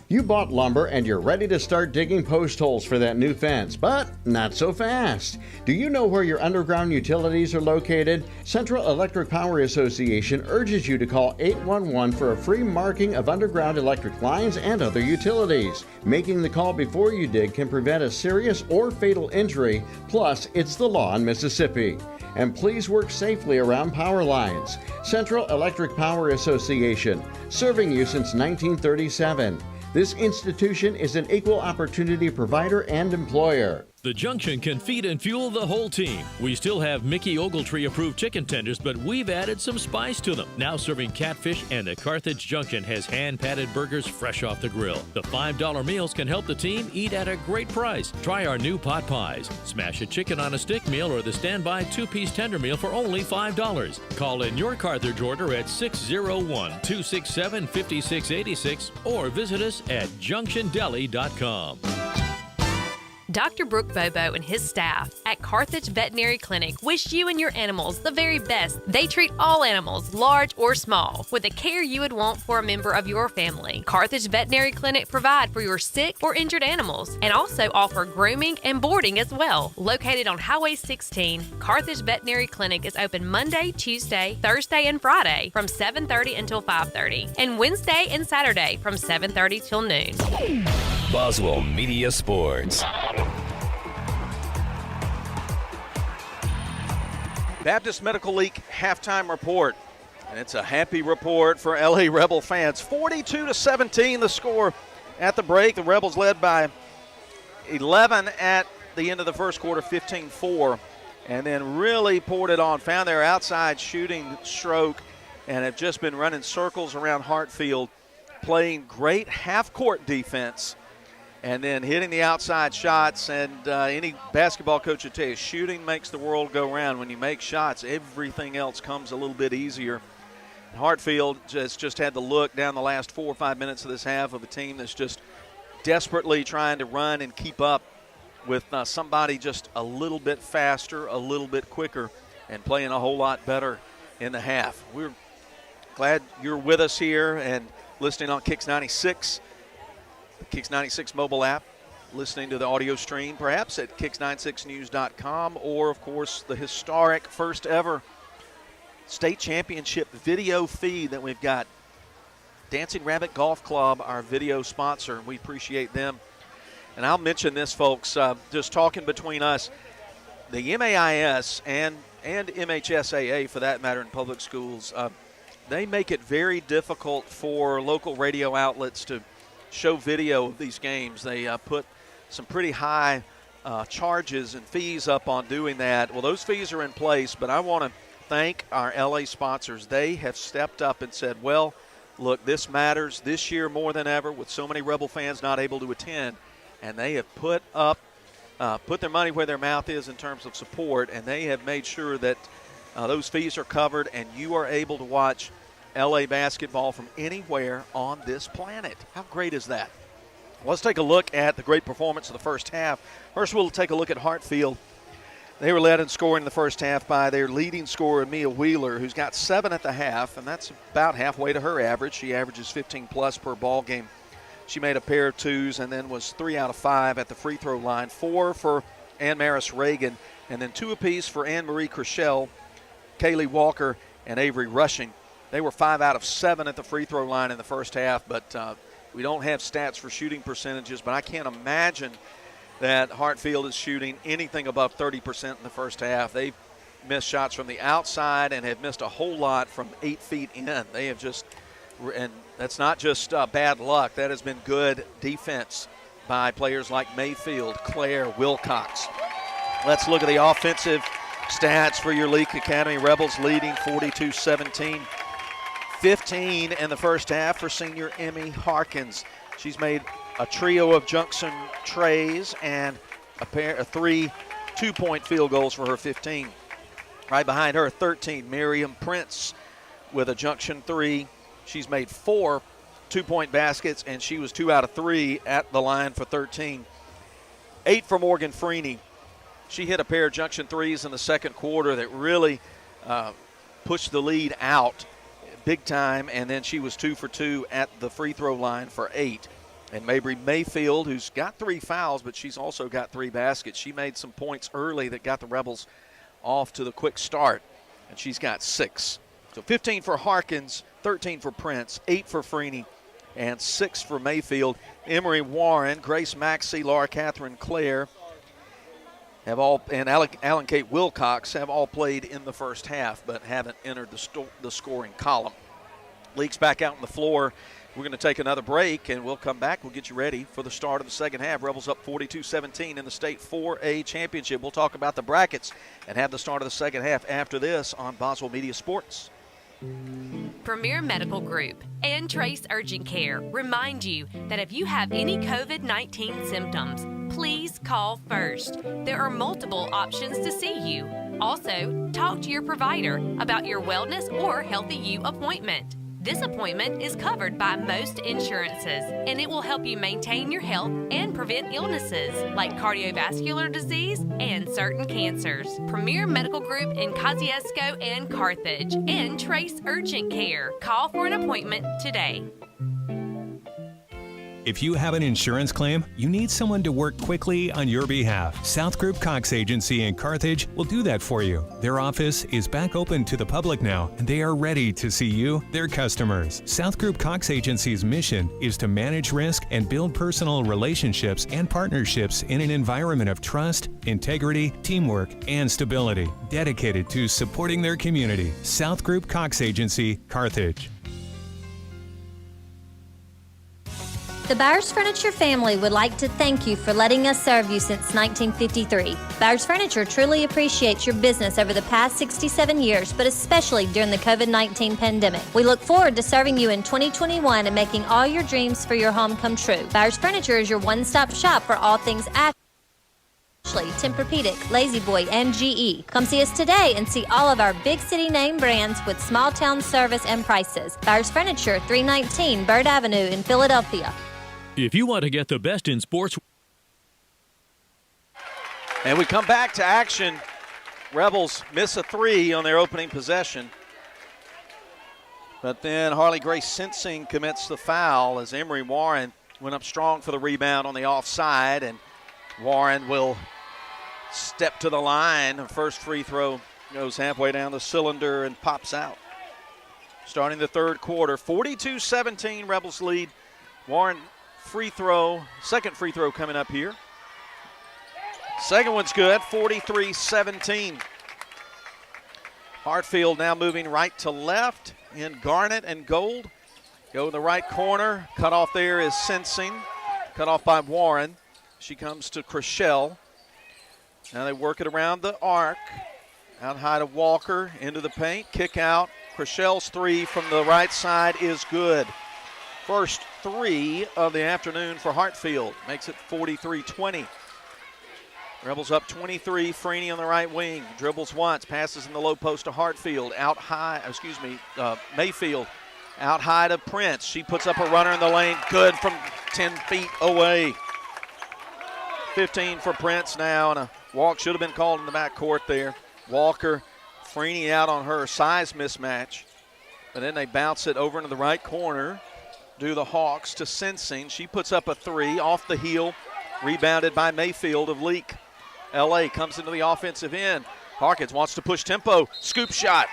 You bought lumber and you're ready to start digging post holes for that new fence, but not so fast. Do you know where your underground utilities are located? Central Electric Power Association urges you to call 811 for a free marking of underground electric lines and other utilities. Making the call before you dig can prevent a serious or fatal injury, plus it's the law in Mississippi. And please work safely around power lines. Central Electric Power Association, serving you since 1937. This institution is an equal opportunity provider and employer. The Junction can feed and fuel the whole team. We still have Mickey Ogletree approved chicken tenders, but we've added some spice to them. Now serving catfish, and the Carthage Junction has hand-patted burgers fresh off the grill. The $5 meals can help the team eat at a great price. Try our new pot pies. Smash a chicken on a stick meal or the standby 2-piece tender meal for only $5. Call in your Carthage order at 601-267-5686 or visit us at junctiondeli.com. Dr. Brooke Bobo and his staff at Carthage Veterinary Clinic wish you and your animals the very best. They treat all animals, large or small, with the care you would want for a member of your family. Carthage Veterinary Clinic provide for your sick or injured animals and also offer grooming and boarding as well. Located on Highway 16, Carthage Veterinary Clinic is open Monday, Tuesday, Thursday, and Friday from 7:30 until 5:30, and Wednesday and Saturday from 7:30 till noon. Boswell Media Sports. Baptist Medical League halftime report. And it's a happy report for LA Rebel fans. 42-17 the score at the break. The Rebels led by 11 at the end of the first quarter, 15-4. And then really poured it on, found their outside shooting stroke, and have just been running circles around Hartfield, playing great half-court defense. And then hitting the outside shots, and any basketball coach would tell you, shooting makes the world go round. When you make shots, everything else comes a little bit easier. Hartfield just had the look down the last 4 or 5 minutes of this half of a team that's just desperately trying to run and keep up with somebody just a little bit faster, a little bit quicker, and playing a whole lot better in the half. We're glad you're with us here and listening on Kicks 96. The Kicks 96 mobile app, listening to the audio stream perhaps at kicks96news.com, or of course the historic first ever state championship video feed that we've got. Dancing Rabbit Golf Club, our video sponsor, and we appreciate them. And I'll mention this, folks, just talking between us, the MAIS and MHSAA, for that matter, in public schools, they make it very difficult for local radio outlets to show video of these games. They put some pretty high charges and fees up on doing that. Well, those fees are in place, but I want to thank our LA sponsors. They have stepped up and said, well, look, this matters this year more than ever with so many Rebel fans not able to attend, and they have put their money where their mouth is in terms of support, and they have made sure that those fees are covered and you are able to watch LA basketball from anywhere on this planet. How great is that? Let's take a look at the great performance of the first half. First, we'll take a look at Hartfield. They were led in scoring in the first half by their leading scorer, Mia Wheeler, who's got 7 at the half, and that's about halfway to her average. She averages 15-plus per ball game. She made a pair of twos and then was 3 out of 5 at the free throw line, 4 for Ann Maris Reagan, and then 2 apiece for Anne Marie Chrishell, Kaylee Walker, and Avery Rushing. They were 5 out of 7 at the free throw line in the first half, but we don't have stats for shooting percentages, but I can't imagine that Hartfield is shooting anything above 30% in the first half. They've missed shots from the outside and have missed a whole lot from 8 feet in. They have just, and that's not just bad luck. That has been good defense by players like Mayfield, Claire, Wilcox. Let's look at the offensive stats for your Leake Academy Rebels, leading 42-17. 15 in the first half for senior Emmy Harkins. She's made a trio of Junction trays and a pair of 3 two-point field goals for her 15. Right behind her, 13, Miriam Prince with a Junction 3. She's made 4 two-point baskets, and she was 2 out of 3 at the line for 13. 8 for Morgan Freeney. She hit a pair of Junction 3s in the second quarter that really pushed the lead out big time, and then she was 2 for 2 at the free throw line for 8. And Mabry Mayfield, who's got 3 fouls, but she's also got 3 baskets. She made some points early that got the Rebels off to the quick start, and she's got 6. So 15 for Harkins, 13 for Prince, 8 for Freeney, and 6 for Mayfield. Emery Warren, Grace Maxey, Laura Catherine Clare have all, and Alan Kate Wilcox have all played in the first half, but haven't entered the scoring column. Leake's back out on the floor. We're going to take another break, and we'll come back. We'll get you ready for the start of the second half. Rebels up 42-17 in the state 4A championship. We'll talk about the brackets and have the start of the second half after this on Boswell Media Sports. Premier Medical Group and Trace Urgent Care remind you that if you have any COVID-19 symptoms, please call first. There are multiple options to see you. Also, talk to your provider about your wellness or Healthy You appointment. This appointment is covered by most insurances, and it will help you maintain your health and prevent illnesses like cardiovascular disease and certain cancers. Premier Medical Group in Kosciuszko and Carthage, and Trace Urgent Care. Call for an appointment today. If you have an insurance claim, you need someone to work quickly on your behalf. South Group Cox Agency in Carthage will do that for you. Their office is back open to the public now, and they are ready to see you, their customers. South Group Cox Agency's mission is to manage risk and build personal relationships and partnerships in an environment of trust, integrity, teamwork, and stability, dedicated to supporting their community. South Group Cox Agency, Carthage. The Byers Furniture family would like to thank you for letting us serve you since 1953. Byers Furniture truly appreciates your business over the past 67 years, but especially during the COVID-19 pandemic. We look forward to serving you in 2021 and making all your dreams for your home come true. Byers Furniture is your one-stop shop for all things Ashley, Tempur-Pedic, Lazy Boy, and GE. Come see us today and see all of our big city name brands with small town service and prices. Byers Furniture, 319 Bird Avenue in Philadelphia. If you want to get the best in sports. And we come back to action. Rebels miss a 3 on their opening possession. But then Harley Grace Sensing commits the foul as Emery Warren went up strong for the rebound on the offside. And Warren will step to the line. Her first free throw Goes halfway down the cylinder and pops out. Starting the third quarter, 42-17, Rebels lead. Warren free throw, second free throw coming up here. Second one's good, 43-17. Hartfield now moving right to left in garnet and gold. Go in the right corner. Cut off there is Sensing. Cut off by Warren. She comes to Chriselle. Now they work it around the arc. Out high to Walker, into the paint, kick out. Chriselle's three from the right side is good. First three of the afternoon for Hartfield. Makes it 43-20. Rebels up 23, Freeney on the right wing. Dribbles once, passes in the low post to Hartfield. Mayfield. Out high to Prince. She puts up a runner in the lane. Good from 10 feet away. 15 for Prince now, and a walk should have been called in the backcourt there. Walker, Freeney out on her, size mismatch. But then they bounce it over into the right corner. Do the Hawks to Sensing. She puts up a three off the heel, rebounded by Mayfield of Leake. LA comes into the offensive end. Harkins wants to push tempo. Scoop shot.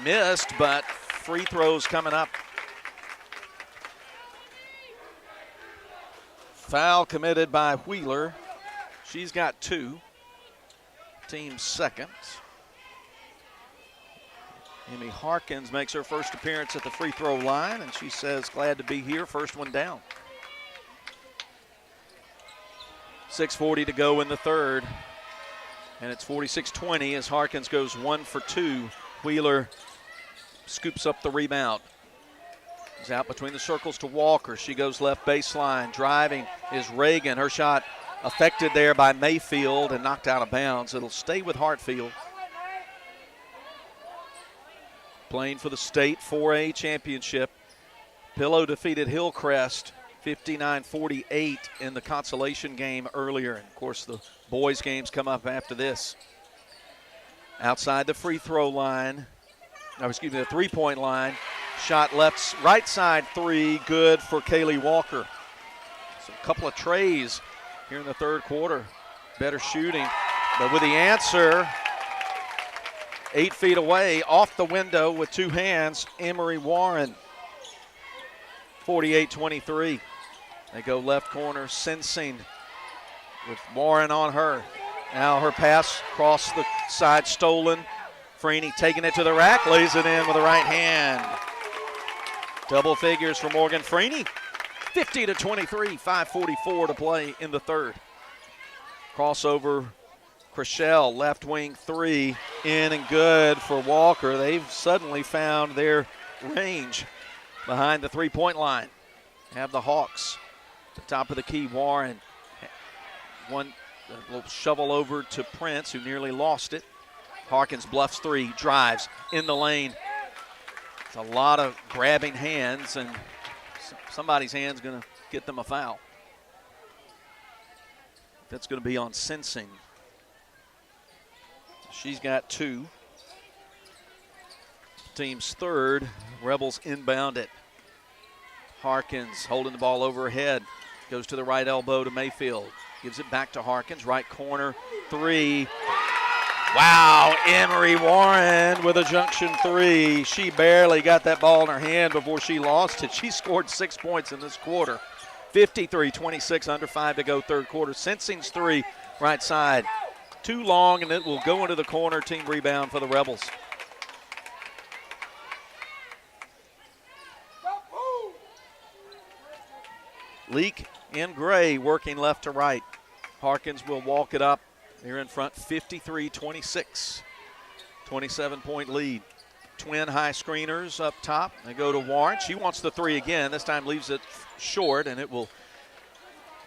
Missed, but free throws coming up. Foul committed by Wheeler. She's got two. Team's second. Amy Harkins makes her first appearance at the free throw line, and she says, glad to be here. First one down. 6:40 to go in the third. And it's 46-20 as Harkins goes 1 for 2. Wheeler scoops up the rebound. He's out between the circles to Walker. She goes left baseline. Driving is Reagan. Her shot affected there by Mayfield and knocked out of bounds. It'll stay with Hartfield. Playing for the state 4A championship. Pillow defeated Hillcrest 59-48 in the consolation game earlier. And of course, the boys' games come up after this. Outside the free throw line, the three-point line. Shot right side three, good for Kaylee Walker. So a couple of trays here in the third quarter. Better shooting, but with the answer, 8 feet away, off the window with two hands, Emery Warren. 48-23. They go left corner, Sensing with Warren on her. Now her pass across the side stolen. Freeney taking it to the rack, lays it in with the right hand. Double figures for Morgan Freeney. 50-23, 5:44 to play in the third. Crossover, Chriselle, left wing three, in and good for Walker. They've suddenly found their range behind the three-point line. Have the Hawks at the top of the key. Warren, one little shovel over to Prince, who nearly lost it. Harkins bluffs three, drives in the lane. It's a lot of grabbing hands, and somebody's hand's going to get them a foul. That's going to be on Sensing. She's got two. Team's third. Rebels inbound it. Harkins holding the ball over her head. Goes to the right elbow to Mayfield. Gives it back to Harkins. Right corner, three. Wow, Emery Warren with a junction three. She barely got that ball in her hand before she lost it. She scored 6 points in this quarter. 53-26, under 5 to go third quarter. Sensing's three, right side. Too long, and it will go into the corner. Team rebound for the Rebels. Leake in gray, working left to right. Harkins will walk it up. They're in front 53-26. 27-point lead. Twin high screeners up top. They go to Warren. She wants the three again. This time leaves it short, and it will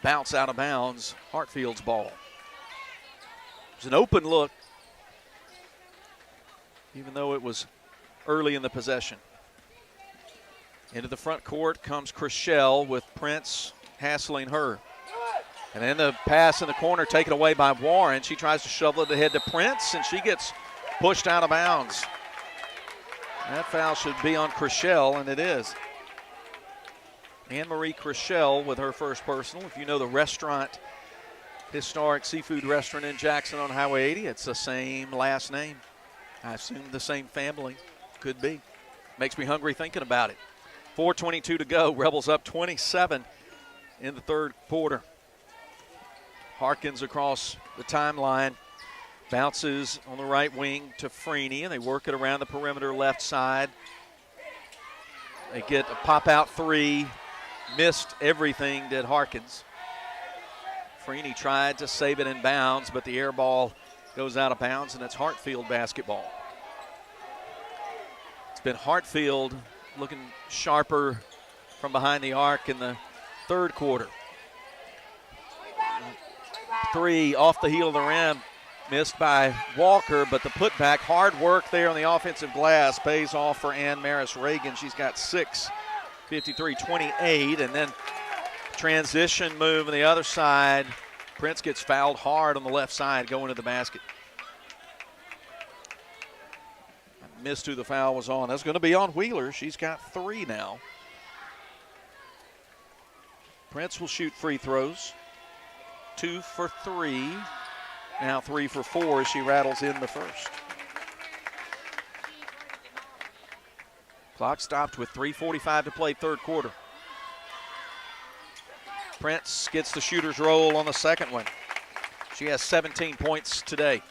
bounce out of bounds. Hartfield's ball. It was an open look, even though it was early in the possession. Into the front court comes Chriselle with Prince hassling her. And then the pass in the corner taken away by Warren. She tries to shovel it ahead to Prince, and she gets pushed out of bounds. That foul should be on Chriselle, and it is. Anne-Marie Chriselle with her first personal. If you know the restaurant, historic seafood restaurant in Jackson on Highway 80, it's the same last name. I assume the same family. Could be. Makes me hungry thinking about it. 4:22 to go. Rebels up 27 in the third quarter. Harkins across the timeline. Bounces on the right wing to Freeney, and they work it around the perimeter left side. They get a pop-out three. Missed everything, did Harkins. Freeney tried to save it in bounds, but the air ball goes out of bounds, and it's Hartfield basketball. It's been Hartfield looking sharper from behind the arc in the third quarter. Three off the heel of the rim. Missed by Walker, but the putback, hard work there on the offensive glass pays off for Ann Maris Reagan. She's got 6, 53-28, and then transition move on the other side. Prince gets fouled hard on the left side going to the basket. I missed who the foul was on. That's going to be on Wheeler. She's got 3 now. Prince will shoot free throws. 2 for 3. Now 3 for 4 as she rattles in the first. Clock stopped with 3:45 to play, third quarter. Prince gets the shooter's roll on the second one. She has 17 points today.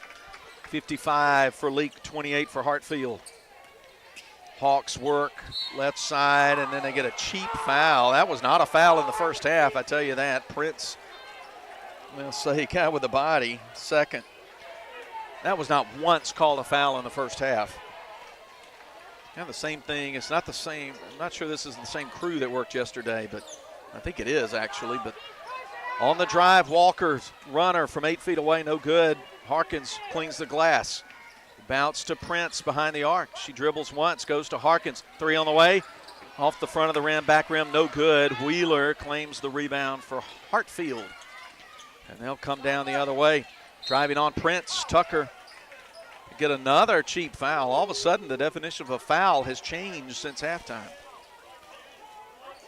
55 for Leake, 28 for Hartfield. Hawks work left side, and then they get a cheap foul. That was not a foul in the first half, I tell you that. Prince, we'll say, guy with the body, second. That was not once called a foul in the first half. Kind of the same thing. It's not the same. I'm not sure this is the same crew that worked yesterday, but I think it is actually. But on the drive, Walker's runner from 8 feet away, no good. Harkins cleans the glass. Bounce to Prince behind the arc. She dribbles once, goes to Harkins. 3 on the way. Off the front of the rim, back rim, no good. Wheeler claims the rebound for Hartfield. And they'll come down the other way. Driving on Prince, Tucker get another cheap foul. All of a sudden, the definition of a foul has changed since halftime.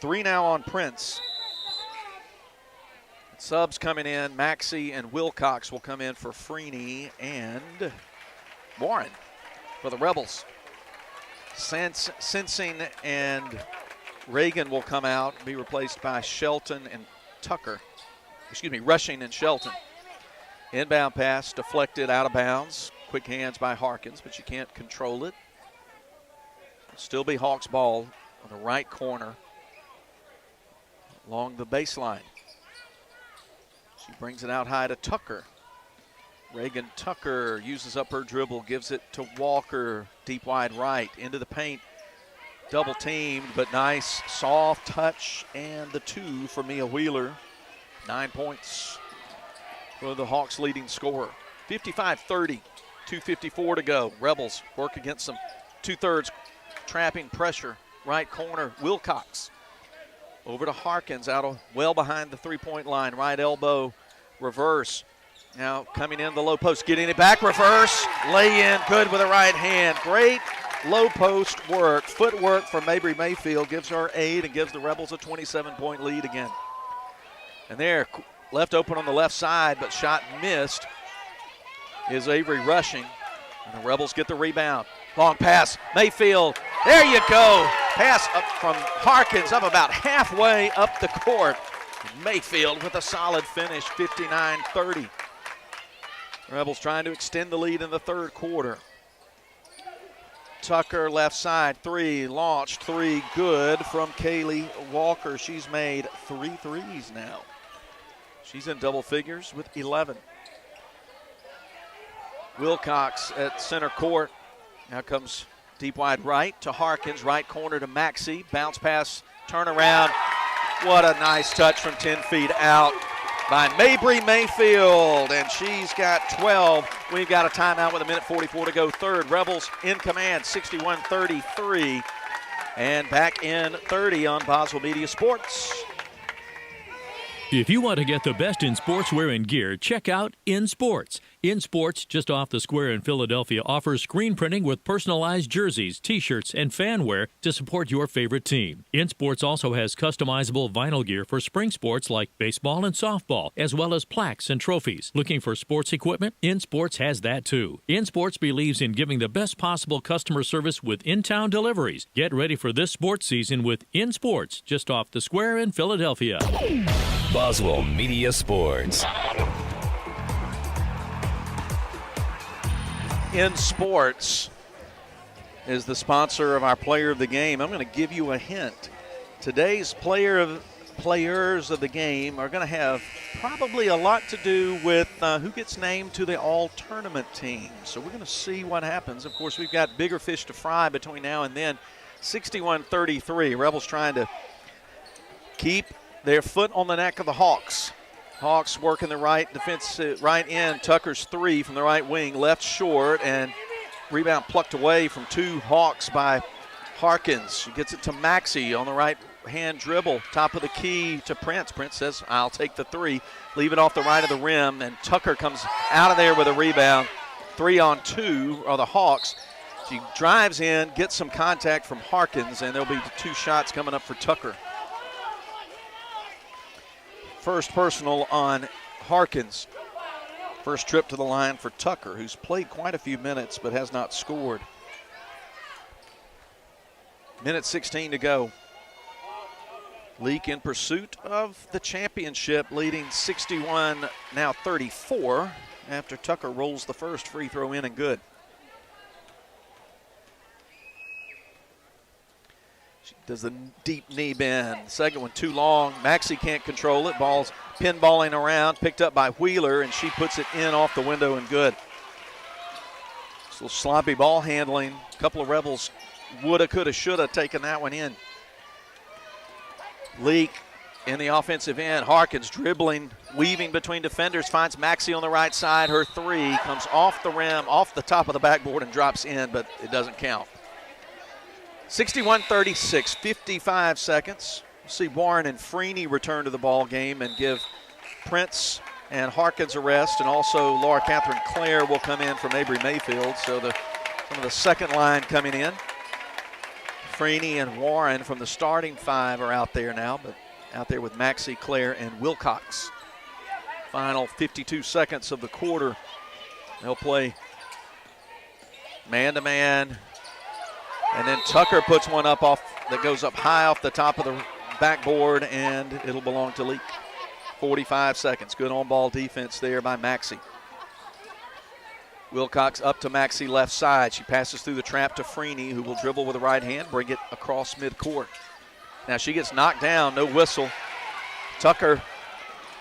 3 now on Prince. Subs coming in, Maxey and Wilcox will come in for Freeney and Warren for the Rebels. Sensing and Reagan will come out, be replaced by Shelton and Tucker. Rushing and Shelton. Inbound pass deflected out of bounds. Quick hands by Harkins, but you can't control it. Still be Hawks ball on the right corner along the baseline. She brings it out high to Tucker. Reagan Tucker uses up her dribble, gives it to Walker, deep wide right, into the paint. Double teamed, but nice soft touch, and the 2 for Mia Wheeler. 9 points for the Hawks' leading scorer. 55-30, 2:54 to go. Rebels work against them. 2/3 trapping pressure. Right corner, Wilcox. Over to Harkins, well behind the three-point line. Right elbow, reverse. Now coming in the low post, getting it back, reverse. Lay in, good with the right hand. Great low post work. Footwork from Mabry Mayfield gives her 8 and gives the Rebels a 27-point lead again. And there, left open on the left side, but shot missed, is Avery Rushing. And the Rebels get the rebound. Long pass, Mayfield. There you go. Pass up from Harkins up about halfway up the court. Mayfield with a solid finish, 59-30. Rebels trying to extend the lead in the third quarter. Tucker left side, 3, launched 3, good from Kaylee Walker. She's made 3 threes now. She's in double figures with 11. Wilcox at center court. Now comes deep wide right to Harkins, right corner to Maxey. Bounce pass, turnaround. What a nice touch from 10 feet out by Mabry Mayfield, and she's got 12. We've got a timeout with 1:44 to go. Third, Rebels in command, 61-33, and back in 30 on Boswell Media Sports. If you want to get the best in sportswear and gear, check out In Sports. In Sports, just off the square in Philadelphia, offers screen printing with personalized jerseys, T-shirts, and fanwear to support your favorite team. In Sports also has customizable vinyl gear for spring sports like baseball and softball, as well as plaques and trophies. Looking for sports equipment? In Sports has that too. In Sports believes in giving the best possible customer service with in-town deliveries. Get ready for this sports season with In Sports, just off the square in Philadelphia. Boswell Media Sports. In Sports is the sponsor of our Player of the Game. I'm going to give you a hint. Today's players of the game are going to have probably a lot to do with who gets named to the all-tournament team. So we're going to see what happens. Of course, we've got bigger fish to fry between now and then. 61-33. Rebels trying to keep their foot on the neck of the Hawks. Hawks working the right defense, right end. Tucker's three from the right wing, left short, and rebound plucked away from two Hawks by Harkins. She gets it to Maxey on the right hand dribble, top of the key to Prince. Prince says, I'll take the three. Leave it off the right of the rim, and Tucker comes out of there with a rebound. 3-on-2 are the Hawks. She drives in, gets some contact from Harkins, and there'll be two shots coming up for Tucker. First personal on Harkins. First trip to the line for Tucker, who's played quite a few minutes but has not scored. Minute 16 to go. Leake in pursuit of the championship, leading 61, now 34, after Tucker rolls the first free throw in and good. She does the deep knee bend. Second one too long. Maxey can't control it. Ball's pinballing around, picked up by Wheeler, and she puts it in off the window and good. Just a little sloppy ball handling. A couple of Rebels woulda, coulda, shoulda taken that one in. Leake in the offensive end. Harkins dribbling, weaving between defenders, finds Maxey on the right side. Her three comes off the rim, off the top of the backboard, and drops in, but it doesn't count. 61-36, 55 seconds. We'll see Warren and Freeney return to the ball game and give Prince and Harkins a rest, and also Laura Catherine Clare will come in from Avery Mayfield. So some of the second line coming in. Freeney and Warren from the starting five are out there now, but out there with Maxey, Clare, and Wilcox. Final 52 seconds of the quarter. They'll play man-to-man. And then Tucker puts one up off that goes up high off the top of the backboard, and it'll belong to Leake. 45 seconds. Good on-ball defense there by Maxey. Wilcox up to Maxey left side. She passes through the trap to Freeney, who will dribble with the right hand, bring it across midcourt. Now she gets knocked down, no whistle. Tucker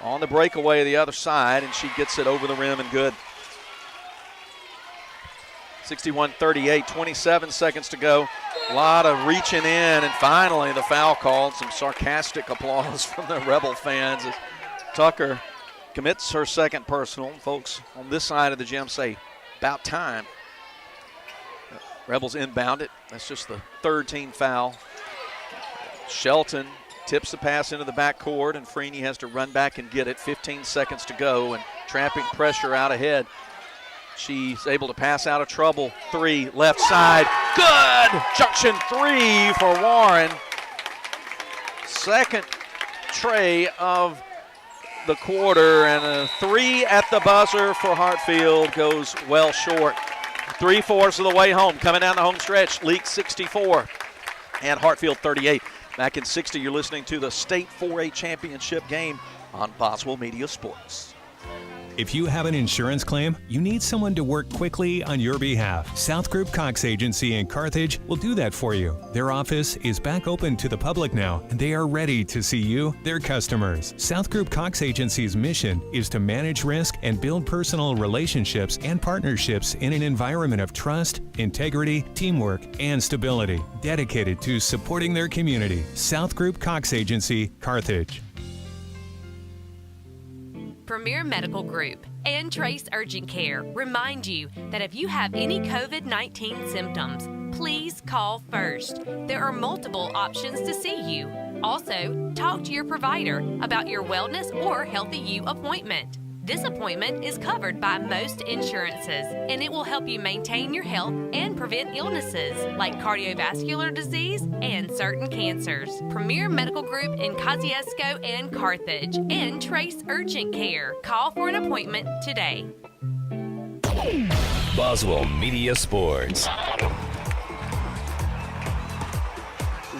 on the breakaway the other side, and she gets it over the rim and good. 61-38, 27 seconds to go. A lot of reaching in, and finally the foul called. Some sarcastic applause from the Rebel fans as Tucker commits her second personal. Folks on this side of the gym say, about time. Rebels inbound it. That's just the third team foul. Shelton tips the pass into the backcourt, and Freeney has to run back and get it. 15 seconds to go, and trapping pressure out ahead. She's able to pass out of trouble. Three, left side. Good! Junction three for Warren. Second tray of the quarter, and a three at the buzzer for Hartfield goes well short. 3/4 of the way home. Coming down the home stretch, Leake 64 and Hartfield 38. Back in 60, you're listening to the State 4A Championship game on Boswell Media Sports. If you have an insurance claim, you need someone to work quickly on your behalf. South Group Cox Agency in Carthage will do that for you. Their office is back open to the public now, and they are ready to see you, their customers. South Group Cox Agency's mission is to manage risk and build personal relationships and partnerships in an environment of trust, integrity, teamwork, and stability, dedicated to supporting their community. South Group Cox Agency, Carthage. Premier Medical Group and Trace Urgent Care remind you that if you have any COVID-19 symptoms, please call first. There are multiple options to see you. Also, talk to your provider about your wellness or Healthy You appointment. This appointment is covered by most insurances, and it will help you maintain your health and prevent illnesses like cardiovascular disease and certain cancers. Premier Medical Group in Kosciuszko and Carthage, and Trace Urgent Care. Call for an appointment today. Boswell Media Sports.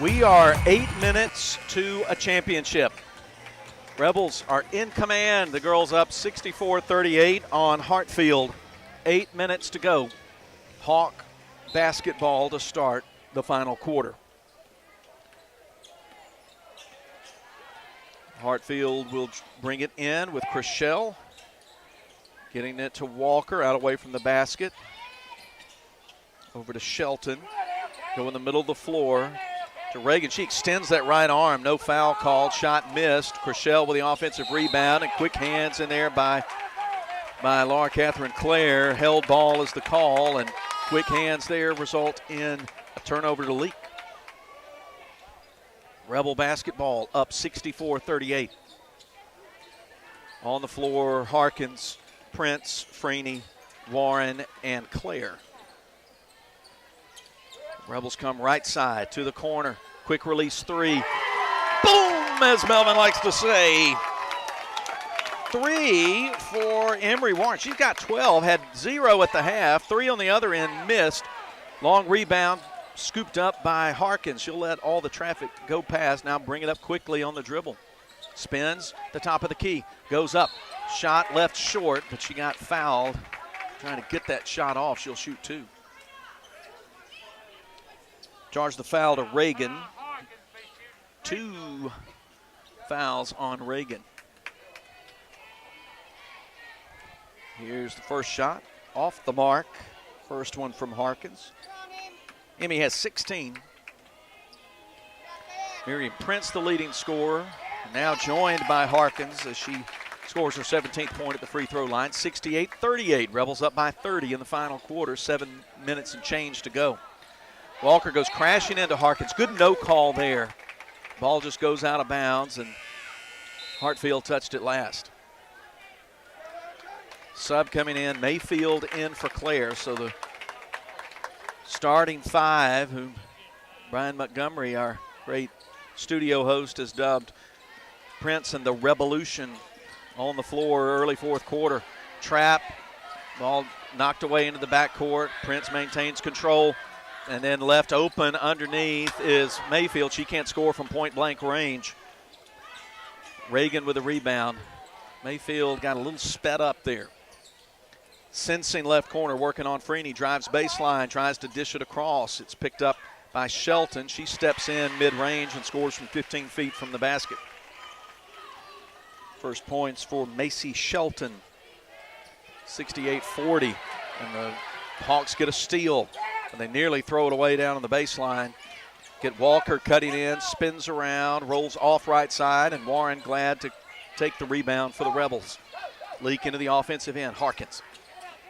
We are 8 minutes to a championship. Rebels are in command. The girls up 64-38 on Hartfield. 8 minutes to go. Hawk basketball to start the final quarter. Hartfield will bring it in with Chriselle. Getting it to Walker, out away from the basket. Over to Shelton. Go in the middle of the floor to Reagan. She extends that right arm. No foul called. Shot missed. Chriselle with the offensive rebound, and quick hands in there by Laura Catherine Clare. Held ball is the call, and quick hands there result in a turnover to Leake. Rebel basketball up 64-38. On the floor, Harkins, Prince, Freeney, Warren, and Clare. Rebels come right side to the corner. Quick release three. Boom, as Melvin likes to say. 3 for Emery Warren. She's got 12, had 0 at the half. 3 on the other end, missed. Long rebound, scooped up by Harkins. She'll let all the traffic go past. Now bring it up quickly on the dribble. Spins the top of the key. Goes up. Shot left short, but she got fouled. Trying to get that shot off. She'll shoot 2. Charge the foul to Reagan. 2 fouls on Reagan. Here's the first shot. Off the mark. First one from Harkins. Emmy has 16. Miriam Prince, the leading scorer, now joined by Harkins as she scores her 17th point at the free throw line. 68-38. Rebels up by 30 in the final quarter. 7 minutes and change to go. Walker goes crashing into Harkins. Good no call there. Ball just goes out of bounds, and Hartfield touched it last. Sub coming in, Mayfield in for Clare. So the starting 5, whom Brian Montgomery, our great studio host, has dubbed Prince and the Revolution, on the floor early fourth quarter. Trap, ball knocked away into the backcourt. Prince maintains control. And then left open underneath is Mayfield. She can't score from point-blank range. Reagan with a rebound. Mayfield got a little sped up there. Sensing left corner, working on Freeney. Drives baseline, tries to dish it across. It's picked up by Shelton. She steps in mid-range and scores from 15 feet from the basket. First points for Macy Shelton. 68-40. And the Hawks get a steal. And they nearly throw it away down on the baseline. Get Walker cutting in, spins around, rolls off right side, and Warren glad to take the rebound for the Rebels. Leak into the offensive end. Harkins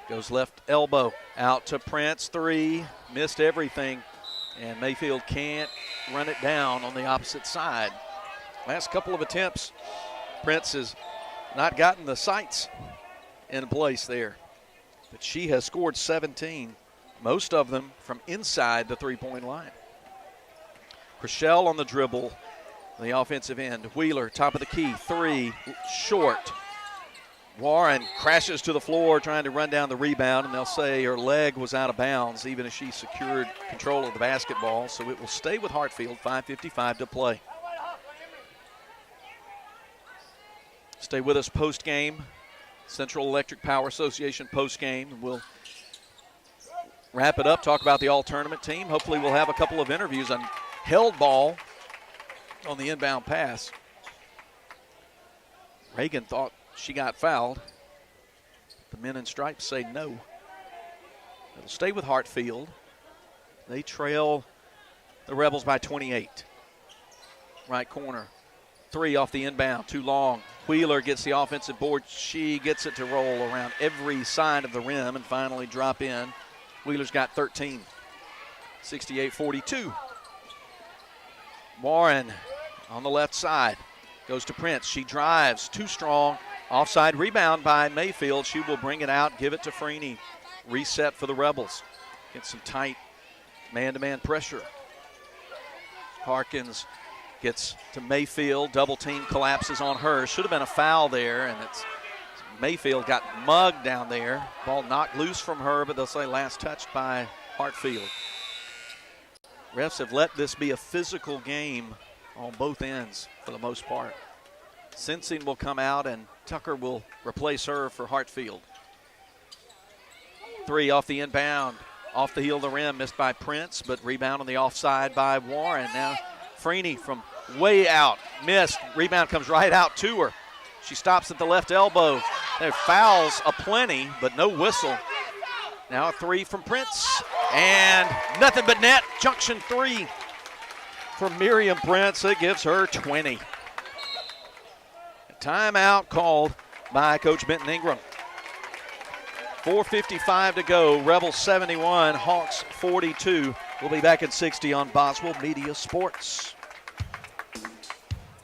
goes left elbow out to Prince. 3, missed everything, and Mayfield can't run it down on the opposite side. Last couple of attempts, Prince has not gotten the sights in place there, but she has scored 17. Most of them from inside the three-point line. Chriselle on the dribble, the offensive end. Wheeler, top of the key, 3, short. Warren crashes to the floor trying to run down the rebound, and they'll say her leg was out of bounds even as she secured control of the basketball, so it will stay with Hartfield, 5:55 to play. Stay with us post-game. Central Electric Power Association post-game, and we'll wrap it up, talk about the all-tournament team. Hopefully we'll have a couple of interviews on held ball on the inbound pass. Reagan thought she got fouled. The men in stripes say no. It'll stay with Hartfield. They trail the Rebels by 28. Right corner. 3 off the inbound, too long. Wheeler gets the offensive board. She gets it to roll around every side of the rim and finally drop in. Wheeler's got 13. 68-42. Warren on the left side goes to Prince. She drives, too strong, Offside rebound by Mayfield. She will bring it out, give it to Freeney. Reset for the Rebels. Get some tight man-to-man pressure. Harkins gets to Mayfield. Double team collapses on her. Should have been a foul there, and it's Mayfield got mugged down there. Ball knocked loose from her, but they'll say last touched by Hartfield. Refs have let this be a physical game on both ends for the most part. Sensing will come out, and Tucker will replace her for Hartfield. 3 off the inbound. Off the heel of the rim, missed by Prince, but rebound on the offside by Warren. Now Freeney from way out, missed. Rebound comes right out to her. She stops at the left elbow. There fouls aplenty, but no whistle. Now a 3 from Prince, and nothing but net. Junction 3 for Miriam Prince. It gives her 20. A timeout called by Coach Benton Ingram. 4:55 to go. Rebels 71, Hawks 42. We'll be back at 60 on Boswell Media Sports.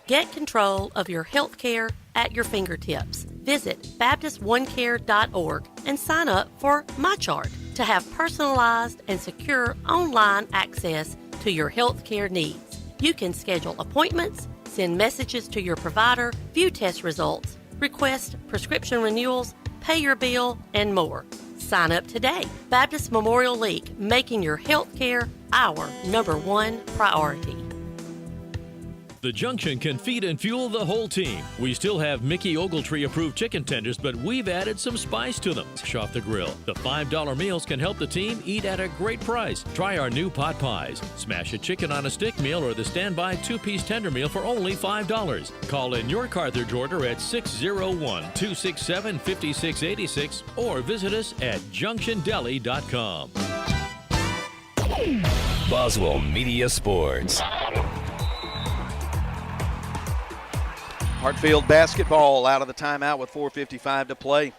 Get control of your health care at your fingertips. Visit BaptistOneCare.org and sign up for MyChart to have personalized and secure online access to your health care needs. You can schedule appointments, send messages to your provider, view test results, request prescription renewals, pay your bill, and more. Sign up today. Baptist Memorial Leake, making your health care our #1 priority. The Junction can feed and fuel the whole team. We still have Mickey Ogletree approved chicken tenders, but we've added some spice to them. Fresh off the grill. The $5 meals can help the team eat at a great price. Try our new pot pies. Smash a chicken on a stick meal or the standby 2-piece tender meal for only $5. Call in your Carthage order at 601-267-5686 or visit us at junctiondeli.com. Boswell Media Sports. Hartfield basketball out of the timeout with 4:55 to play.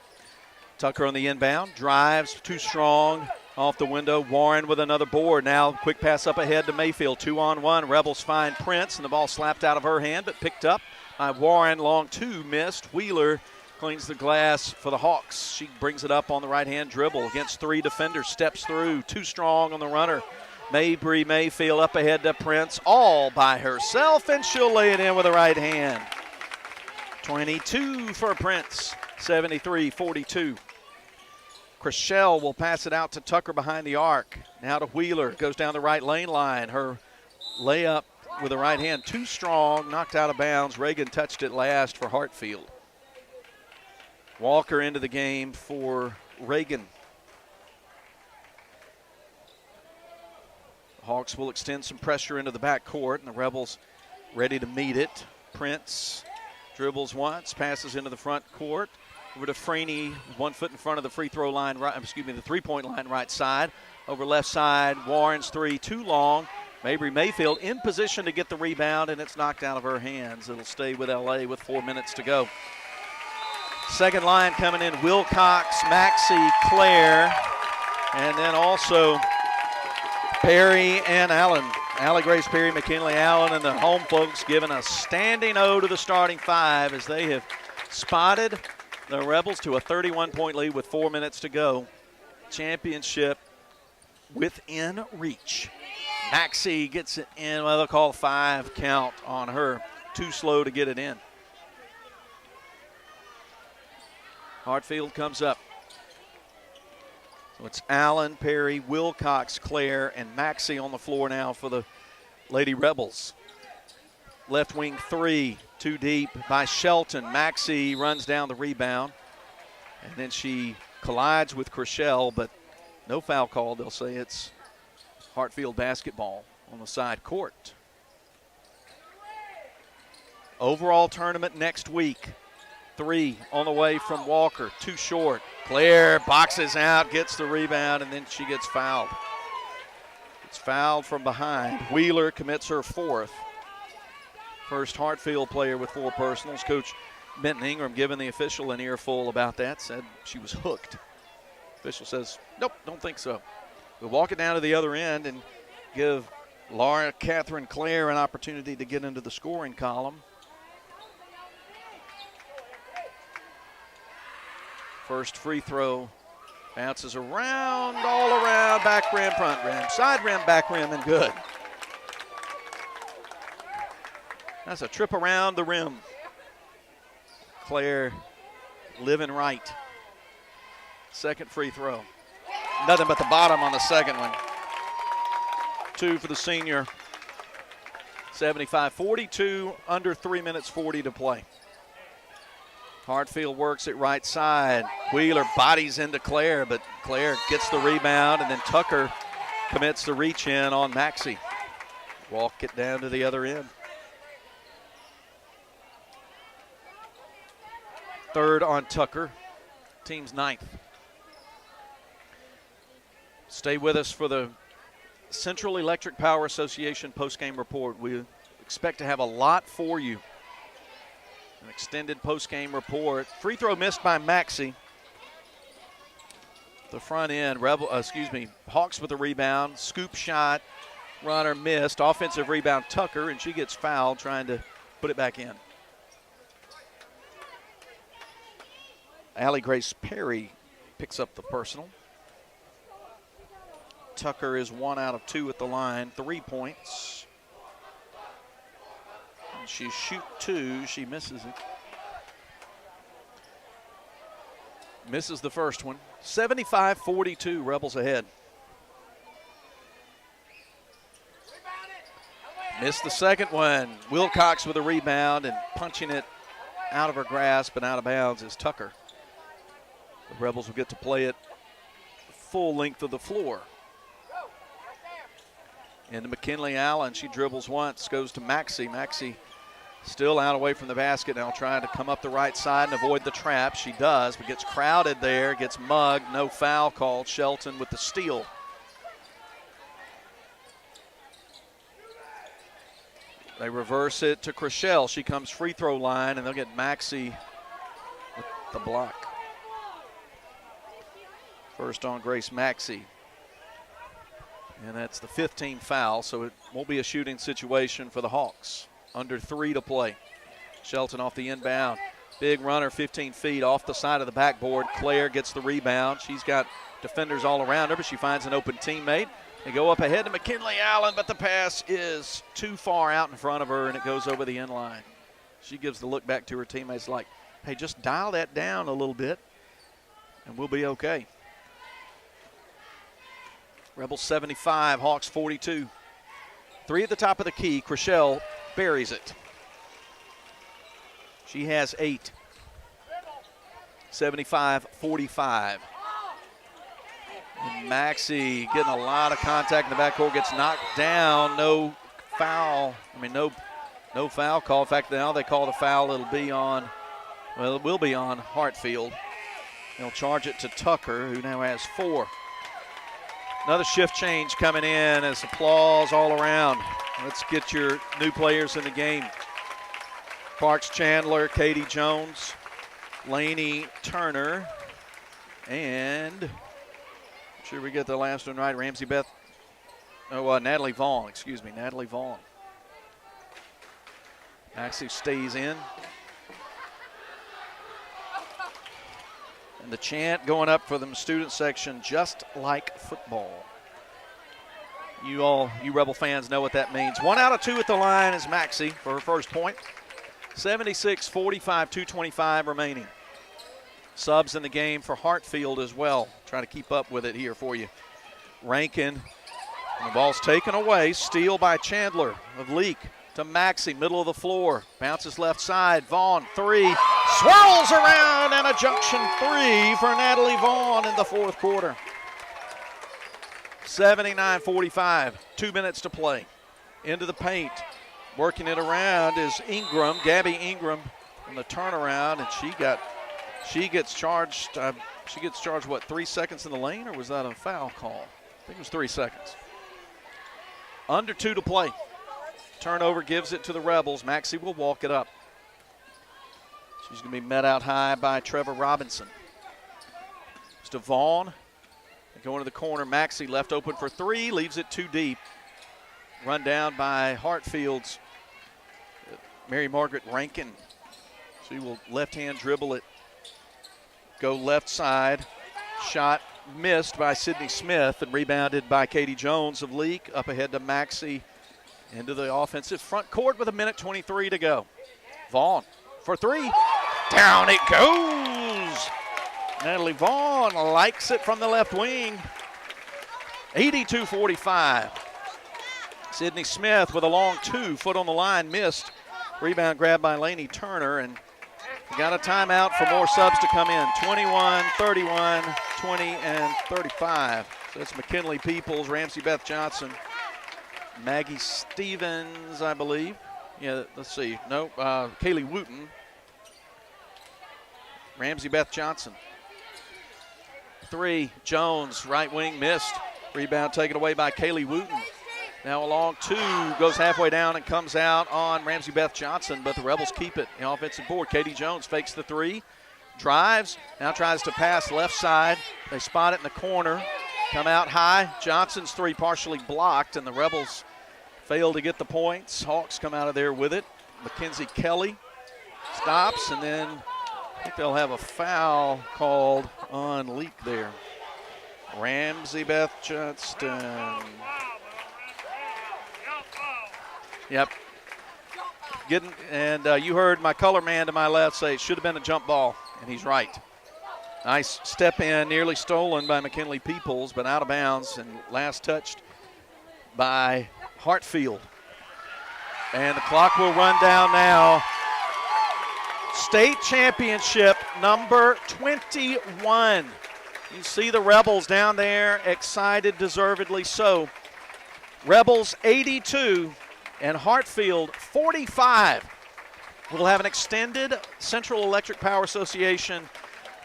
Tucker on the inbound, drives, too strong, off the window. Warren with another board. Now quick pass up ahead to Mayfield, 2-on-1. Rebels find Prince, and the ball slapped out of her hand, but picked up by Warren. Long 2 missed. Wheeler cleans the glass for the Hawks. She brings it up on the right-hand dribble against 3 defenders, steps through, too strong on the runner. Mabry Mayfield up ahead to Prince, all by herself, and she'll lay it in with the right hand. 22 for Prince, 73-42. Chriselle will pass it out to Tucker behind the arc. Now to Wheeler, goes down the right lane line. Her layup with the right hand, too strong, knocked out of bounds. Reagan touched it last for Hartfield. Walker into the game for Reagan. Hawks will extend some pressure into the backcourt, and the Rebels ready to meet it. Prince dribbles once, passes into the front court. Over to Freeney, 1 foot in front of the free throw line, the 3-point line right side. Over left side, Warren's 3, too long. Mabry Mayfield in position to get the rebound, and it's knocked out of her hands. It'll stay with LA with 4 minutes to go. Second line coming in, Wilcox, Maxey, Claire, and then also Perry and Allen. Allie Grace Perry, McKinley Allen, and the home folks giving a standing O to the starting 5 as they have spotted the Rebels to a 31-point lead with 4 minutes to go. Championship within reach. Maxey gets it in. Well, they'll call 5 count on her. Too slow to get it in. Hartfield comes up. So it's Allen, Perry, Wilcox, Claire, and Maxey on the floor now for the Lady Rebels. Left wing 3, too deep by Shelton. Maxey runs down the rebound, and then she collides with Chriselle, but no foul call. They'll say it's Hartfield basketball on the side court. Overall tournament next week. 3 on the way from Walker, too short. Claire boxes out, gets the rebound, and then she gets fouled. It's fouled from behind. Wheeler commits her 4th. First Hartfield player with 4 personals. Coach Benton Ingram giving the official an earful about that, said she was hooked. Official says, nope, don't think so. We'll walk it down to the other end and give Laura Catherine Claire an opportunity to get into the scoring column. First free throw bounces around, all around, back rim, front rim, side rim, back rim, and good. That's a trip around the rim. Claire living right. Second free throw. Nothing but the bottom on the second one. 2 for the senior. 75-42, under 3 minutes 40 to play. Hartfield works it right side. Wheeler bodies into Claire, but Claire gets the rebound, and then Tucker commits the reach in on Maxey. Walk it down to the other end. Third on Tucker, team's 9th. Stay with us for the Central Electric Power Association postgame report. We expect to have a lot for you. An extended postgame report. Free throw missed by Maxey. The front end, Hawks with the rebound. Scoop shot, runner missed. Offensive rebound, Tucker, and she gets fouled trying to put it back in. Allie Grace Perry picks up the personal. Tucker is 1 out of 2 at the line, 3 points. And she shoot 2, she misses it. Misses the first one. 75-42, Rebels ahead. Missed the second one. Wilcox with a rebound and punching it out of her grasp and out of bounds is Tucker. The Rebels will get to play it full length of the floor. Into McKinley Allen. She dribbles once, goes to Maxey. Maxey still out away from the basket now, trying to come up the right side and avoid the trap. She does, but gets crowded there, gets mugged. No foul called. Shelton with the steal. They reverse it to Chriselle. She comes free throw line, and they'll get Maxey with the block. First on Grace Maxey. And that's the 15th foul, so it won't be a shooting situation for the Hawks. Under 3 to play. Shelton off the inbound. Big runner, 15 feet off the side of the backboard. Claire gets the rebound. She's got defenders all around her, but she finds an open teammate. They go up ahead to McKinley Allen, but the pass is too far out in front of her, and it goes over the end line. She gives the look back to her teammates like, hey, just dial that down a little bit, and we'll be okay. Rebels 75, Hawks 42. 3 at the top of the key. Chriselle buries it. She has 8. 75-45. And Maxey getting a lot of contact in the backcourt, gets knocked down. No foul. No foul call. In fact, now they call the foul. It will be on Hartfield. They'll charge it to Tucker, who now has 4. Another shift change coming in as applause all around. Let's get your new players in the game. Parks Chandler, Katie Jones, Laney Turner, and make sure we get the last one right, Natalie Vaughn, Natalie Vaughn. Maxey stays in. And the chant going up for the student section, just like football. You Rebel fans know what that means. 1 out of 2 at the line is Maxey for her first point. 76-45, 2:25 remaining. Subs in the game for Hartfield as well. Trying to keep up with it here for you. Rankin, and the ball's taken away. Steal by Chandler of Leake to Maxey, middle of the floor. Bounces left side. Vaughn, 3. Swirls around, and a junction 3 for Natalie Vaughn in the fourth quarter. 79-45, 2 minutes to play. Into the paint. Working it around is Ingram, Gabby Ingram, on the turnaround, and she gets charged. She gets charged, 3 seconds in the lane, or was that a foul call? I think it was 3 seconds. Under 2 to play. Turnover gives it to the Rebels. Maxey will walk it up. She's going to be met out high by Trevor Robinson. It's to Vaughn. Going to the corner. Maxey left open for 3. Leaves it too deep. Run down by Hartfield's Mary Margaret Rankin. She will left-hand dribble it go left side. Shot missed by Sydney Smith and rebounded by Katie Jones of Leake. Up ahead to Maxey into the offensive front court with 1:23 to go. Vaughn for three. Down it goes. Natalie Vaughn likes it from the left wing. 82-45. Sydney Smith with a long 2, foot on the line, missed. Rebound grabbed by Lainey Turner, and got a timeout for more subs to come in. 21, 31, 20, and 35. So it's McKinley Peoples, Ramsey Beth Johnson, Maggie Stevens, I believe. Yeah, let's see. No, Kaylee Wooten. Ramsey Beth Johnson. 3, Jones, right wing, missed. Rebound taken away by Kaylee Wooten. Now a long 2, goes halfway down and comes out on Ramsey Beth Johnson, but the Rebels keep it. The offensive board, Katie Jones fakes the 3, drives, now tries to pass left side. They spot it in the corner, come out high. Johnson's 3 partially blocked, and the Rebels fail to get the points. Hawks come out of there with it. Mackenzie Kelly stops, and then I think they'll have a foul called on Leake there. Ramsey Beth Johnston. Yep. You heard my color man to my left say it should have been a jump ball, and he's right. Nice step in, nearly stolen by McKinley Peoples, but out of bounds, and last touched by Hartfield. And the clock will run down now. State championship number 21. You see the Rebels down there, excited, deservedly so. Rebels 82 and Hartfield 45. We'll have an extended Central Electric Power Association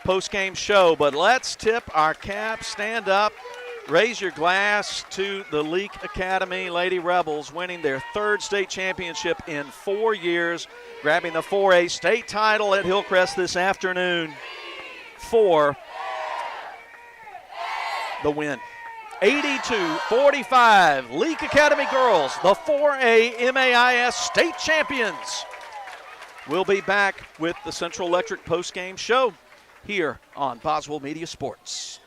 post-game show, but let's tip our cap, stand up, raise your glass to the Leake Academy Lady Rebels winning their 3rd state championship in 4 years, grabbing the 4A state title at Hillcrest this afternoon for the win. 82-45, Leake Academy girls, the 4A MAIS state champions. We'll be back with the Central Electric post-game show here on Boswell Media Sports.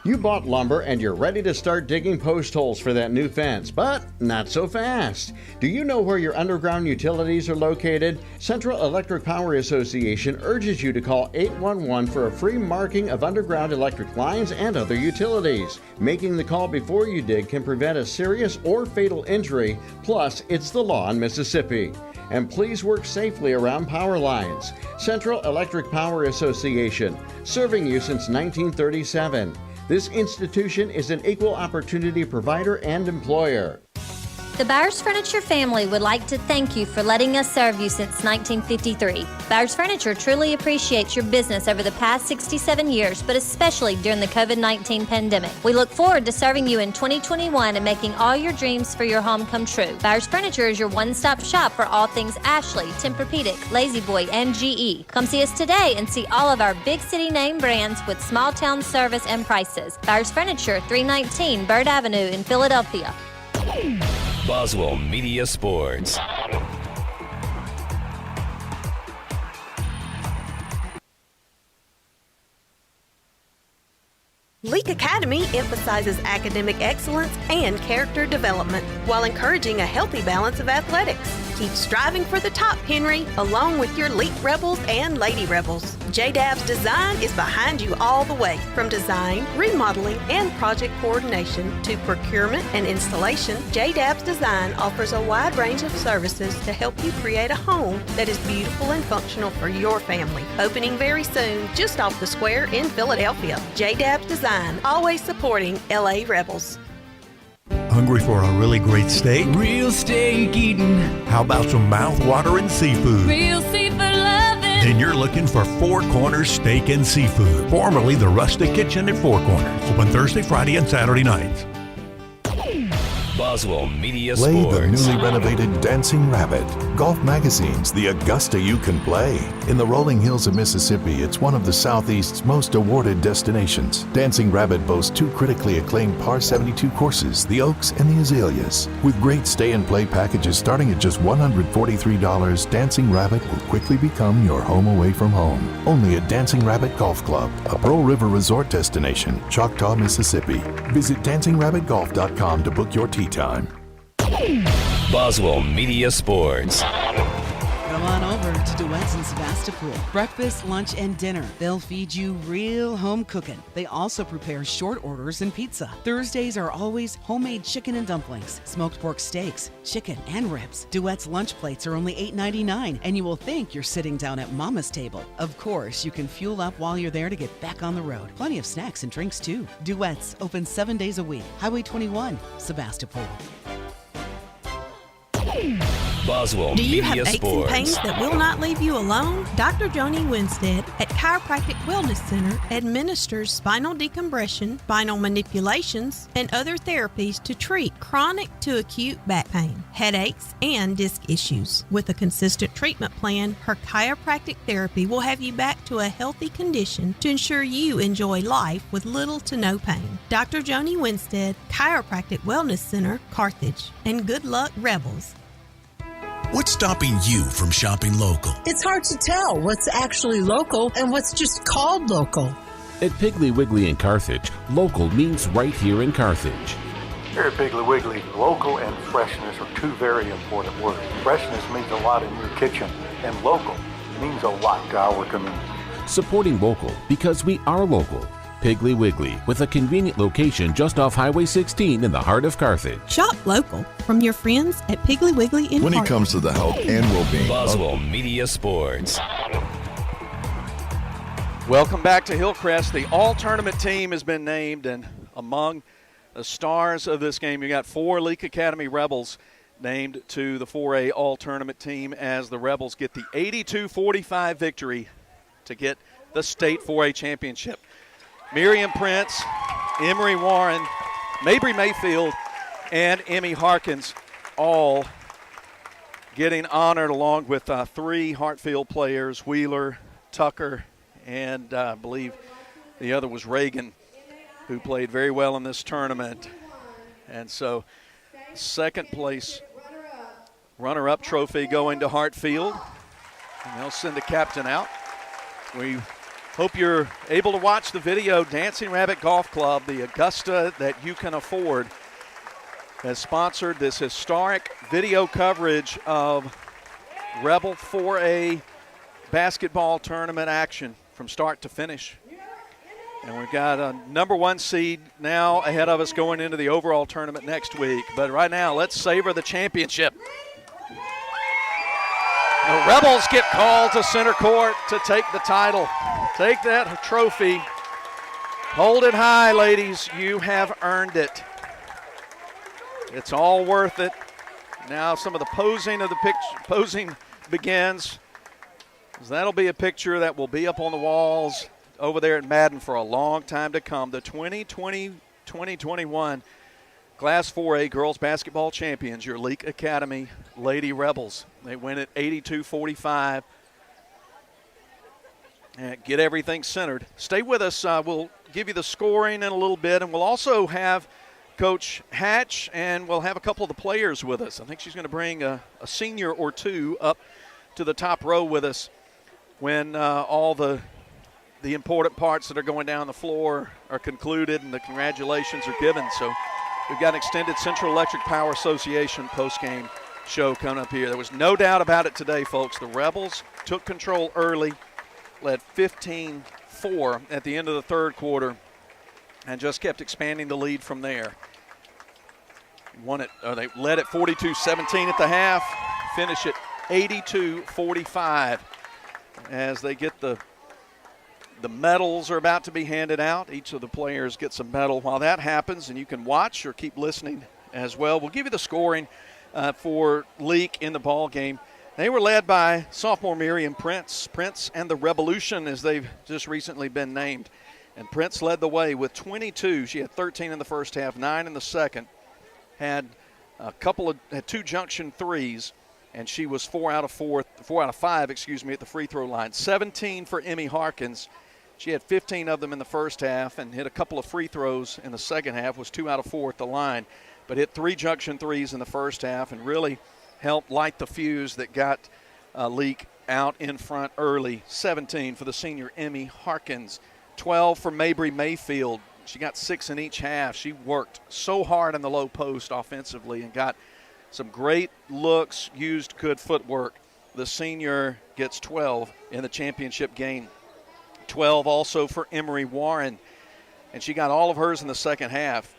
You bought lumber and you're ready to start digging post holes for that new fence, but not so fast. Do you know where your underground utilities are located? Central Electric Power Association urges you to call 811 for a free marking of underground electric lines and other utilities. Making the call before you dig can prevent a serious or fatal injury, plus it's the law in Mississippi. And please work safely around power lines. Central Electric Power Association, serving you since 1937. This institution is an equal opportunity provider and employer. The Bowers Furniture family would like to thank you for letting us serve you since 1953. Bowers Furniture truly appreciates your business over the past 67 years, but especially during the COVID-19 pandemic. We look forward to serving you in 2021 and making all your dreams for your home come true. Bowers Furniture is your one-stop shop for all things Ashley, Tempur-Pedic, Lazy Boy, and GE. Come see us today and see all of our big city name brands with small town service and prices. Bowers Furniture, 319 Bird Avenue in Philadelphia. Boswell Media Sports. Leake Academy emphasizes academic excellence and character development while encouraging a healthy balance of athletics. Keep striving for the top, Henry, along with your Leake Rebels and Lady Rebels. JDAB's Design is behind you all the way, from design, remodeling, and project coordination to procurement and installation. JDAB's Design offers a wide range of services to help you create a home that is beautiful and functional for your family. Opening very soon, just off the square in Philadelphia. JDAB's Design, always supporting LA Rebels. Hungry for a really great steak? Real steak eating. How about some mouth-watering seafood? Real seafood loving. Then you're looking for Four Corners Steak and Seafood, formerly the Rustic Kitchen at Four Corners. Open Thursday, Friday, and Saturday nights. Boswell Media Play Sports. the newly renovated Dancing Rabbit. Golf Magazine's The Augusta You Can Play. In the rolling hills of Mississippi, it's one of the Southeast's most awarded destinations. Dancing Rabbit boasts 2 critically acclaimed par 72 courses, the Oaks and the Azaleas. With great stay and play packages starting at just $143, Dancing Rabbit will quickly become your home away from home. Only at Dancing Rabbit Golf Club, a Pearl River resort destination, Choctaw, Mississippi. Visit DancingRabbitGolf.com to book your tee time. Boswell Media Sports. Come on over to Duets in Sebastopol. Breakfast, lunch, and dinner. They'll feed you real home cooking. They also prepare short orders and pizza. Thursdays are always homemade chicken and dumplings, smoked pork steaks, chicken, and ribs. Duets lunch plates are only $8.99, and you will think you're sitting down at Mama's table. Of course, you can fuel up while you're there to get back on the road. Plenty of snacks and drinks, too. Duets, open 7 days a week. Highway 21, Sebastopol. Boswell Do you have Media aches Sports. and pains that will not leave you alone? Dr. Joni Winstead at Chiropractic Wellness Center administers spinal decompression, spinal manipulations, and other therapies to treat chronic to acute back pain, headaches, and disc issues. With a consistent treatment plan, her chiropractic therapy will have you back to a healthy condition to ensure you enjoy life with little to no pain. Dr. Joni Winstead, Chiropractic Wellness Center, Carthage. And good luck, Rebels. What's stopping you from shopping local? It's hard to tell what's actually local and what's just called local. At Piggly Wiggly in Carthage, local means right here in Carthage. Here at Piggly Wiggly, local and freshness are 2 very important words. Freshness means a lot in your kitchen, and local means a lot to our community. Supporting local because we are local. Piggly Wiggly, with a convenient location just off Highway 16 in the heart of Carthage. Shop local from your friends at Piggly Wiggly in When it Carthage. comes to the health and well-being Boswell Media Sports. Welcome back to Hillcrest. The all-tournament team has been named, and among the stars of this game, you got 4 Leake Academy Rebels named to the 4A all-tournament team as the Rebels get the 82-45 victory to get the state 4A championship. Miriam Prince, Emery Warren, Mabry Mayfield, and Emmy Harkins all getting honored along with 3 Hartfield players, Wheeler, Tucker, and I believe the other was Reagan, who played very well in this tournament. And so second place runner-up trophy going to Hartfield, and they'll send the captain out. We hope you're able to watch the video. Dancing Rabbit Golf Club, the Augusta that you can afford, has sponsored this historic video coverage of Rebel 4A basketball tournament action from start to finish. And we've got a number 1 seed now ahead of us going into the overall tournament next week. But right now, let's savor the championship. The Rebels get called to center court to take the title. Take that trophy. Hold it high, ladies. You have earned it. It's all worth it. Now some of the posing begins. That'll be a picture that will be up on the walls over there at Madden for a long time to come. The 2020-2021 Class 4A girls basketball champions, your Leake Academy Lady Rebels. They win at 82-45. And get everything centered. Stay with us. We'll give you the scoring in a little bit, and we'll also have Coach Hatch, and we'll have a couple of the players with us. I think she's going to bring a senior or 2 up to the top row with us when all the important parts that are going down the floor are concluded and the congratulations are given. So we've got an extended Central Electric Power Association postgame show coming up here. There was no doubt about it today, folks. The Rebels took control early, led 15-4 at the end of the third quarter, and just kept expanding the lead from there. They led at 42-17 at the half, finish at 82-45 as they get the medals are about to be handed out. Each of the players gets a medal. While that happens, and you can watch or keep listening as well, we'll give you the scoring for Leake in the ball game. They were led by sophomore Miriam Prince and the Revolution, as they've just recently been named. And Prince led the way with 22. She had 13 in the first half, 9 in the second. Had Had 2 junction threes, and she was 4 out of 5, at the free throw line. 17 for Emmy Harkins. She had 15 of them in the first half and hit a couple of free throws in the second half, was 2 out of 4 at the line, but hit 3 junction threes in the first half and really helped light the fuse that got Leake out in front early. 17 for the senior Emmy Harkins. 12 for Mabry Mayfield. She got 6 in each half. She worked so hard in the low post offensively and got some great looks, used good footwork. The senior gets 12 in the championship game. 12 also for Emery Warren, and she got all of hers in the second half.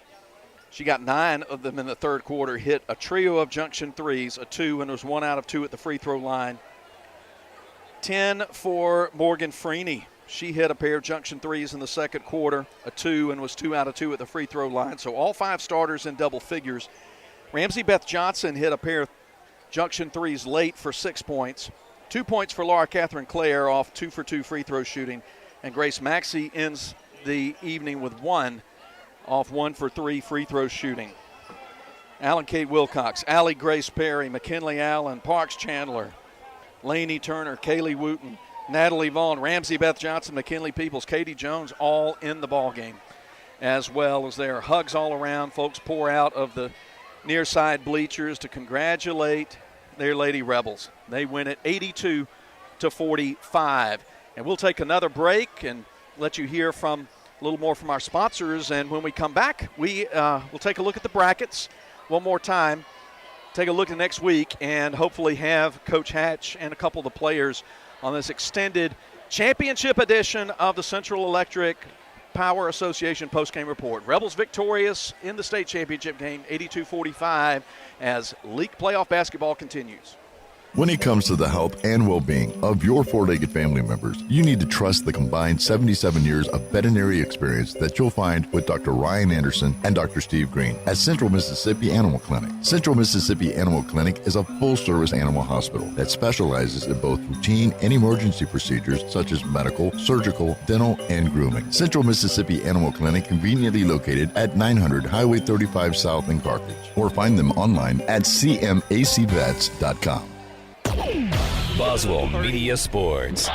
She got 9 of them in the third quarter, hit a trio of junction threes, a 2, and was 1 out of 2 at the free throw line. 10 for Morgan Freeney. She hit a pair of junction threes in the second quarter, a 2, and was 2 out of 2 at the free throw line. So all 5 starters in double figures. Ramsey Beth Johnson hit a pair of junction threes late for 6 points. 2 points for Laura Catherine Clare off 2 for 2 free throw shooting. And Grace Maxey ends the evening with 1 off 1 for 3 free throw shooting. Allen Kate Wilcox, Allie Grace Perry, McKinley Allen, Parks Chandler, Lainey Turner, Kaylee Wooten, Natalie Vaughn, Ramsey Beth Johnson, McKinley Peoples, Katie Jones, all in the ball game, as well as there are hugs all around. Folks pour out of the near side bleachers to congratulate their Lady Rebels. They win it 82-45. And we'll take another break and let you hear from a little more from our sponsors. And when we come back, we'll take a look at the brackets one more time, take a look at next week, and hopefully have Coach Hatch and a couple of the players on this extended championship edition of the Central Electric Power Association postgame report. Rebels victorious in the state championship game, 82-45, as Leake playoff basketball continues. When it comes to the health and well-being of your four-legged family members, you need to trust the combined 77 years of veterinary experience that you'll find with Dr. Ryan Anderson and Dr. Steve Green at Central Mississippi Animal Clinic. Central Mississippi Animal Clinic is a full-service animal hospital that specializes in both routine and emergency procedures such as medical, surgical, dental, and grooming. Central Mississippi Animal Clinic conveniently located at 900 Highway 35 South in Carthage, or find them online at cmacvets.com. Boswell Media Sports.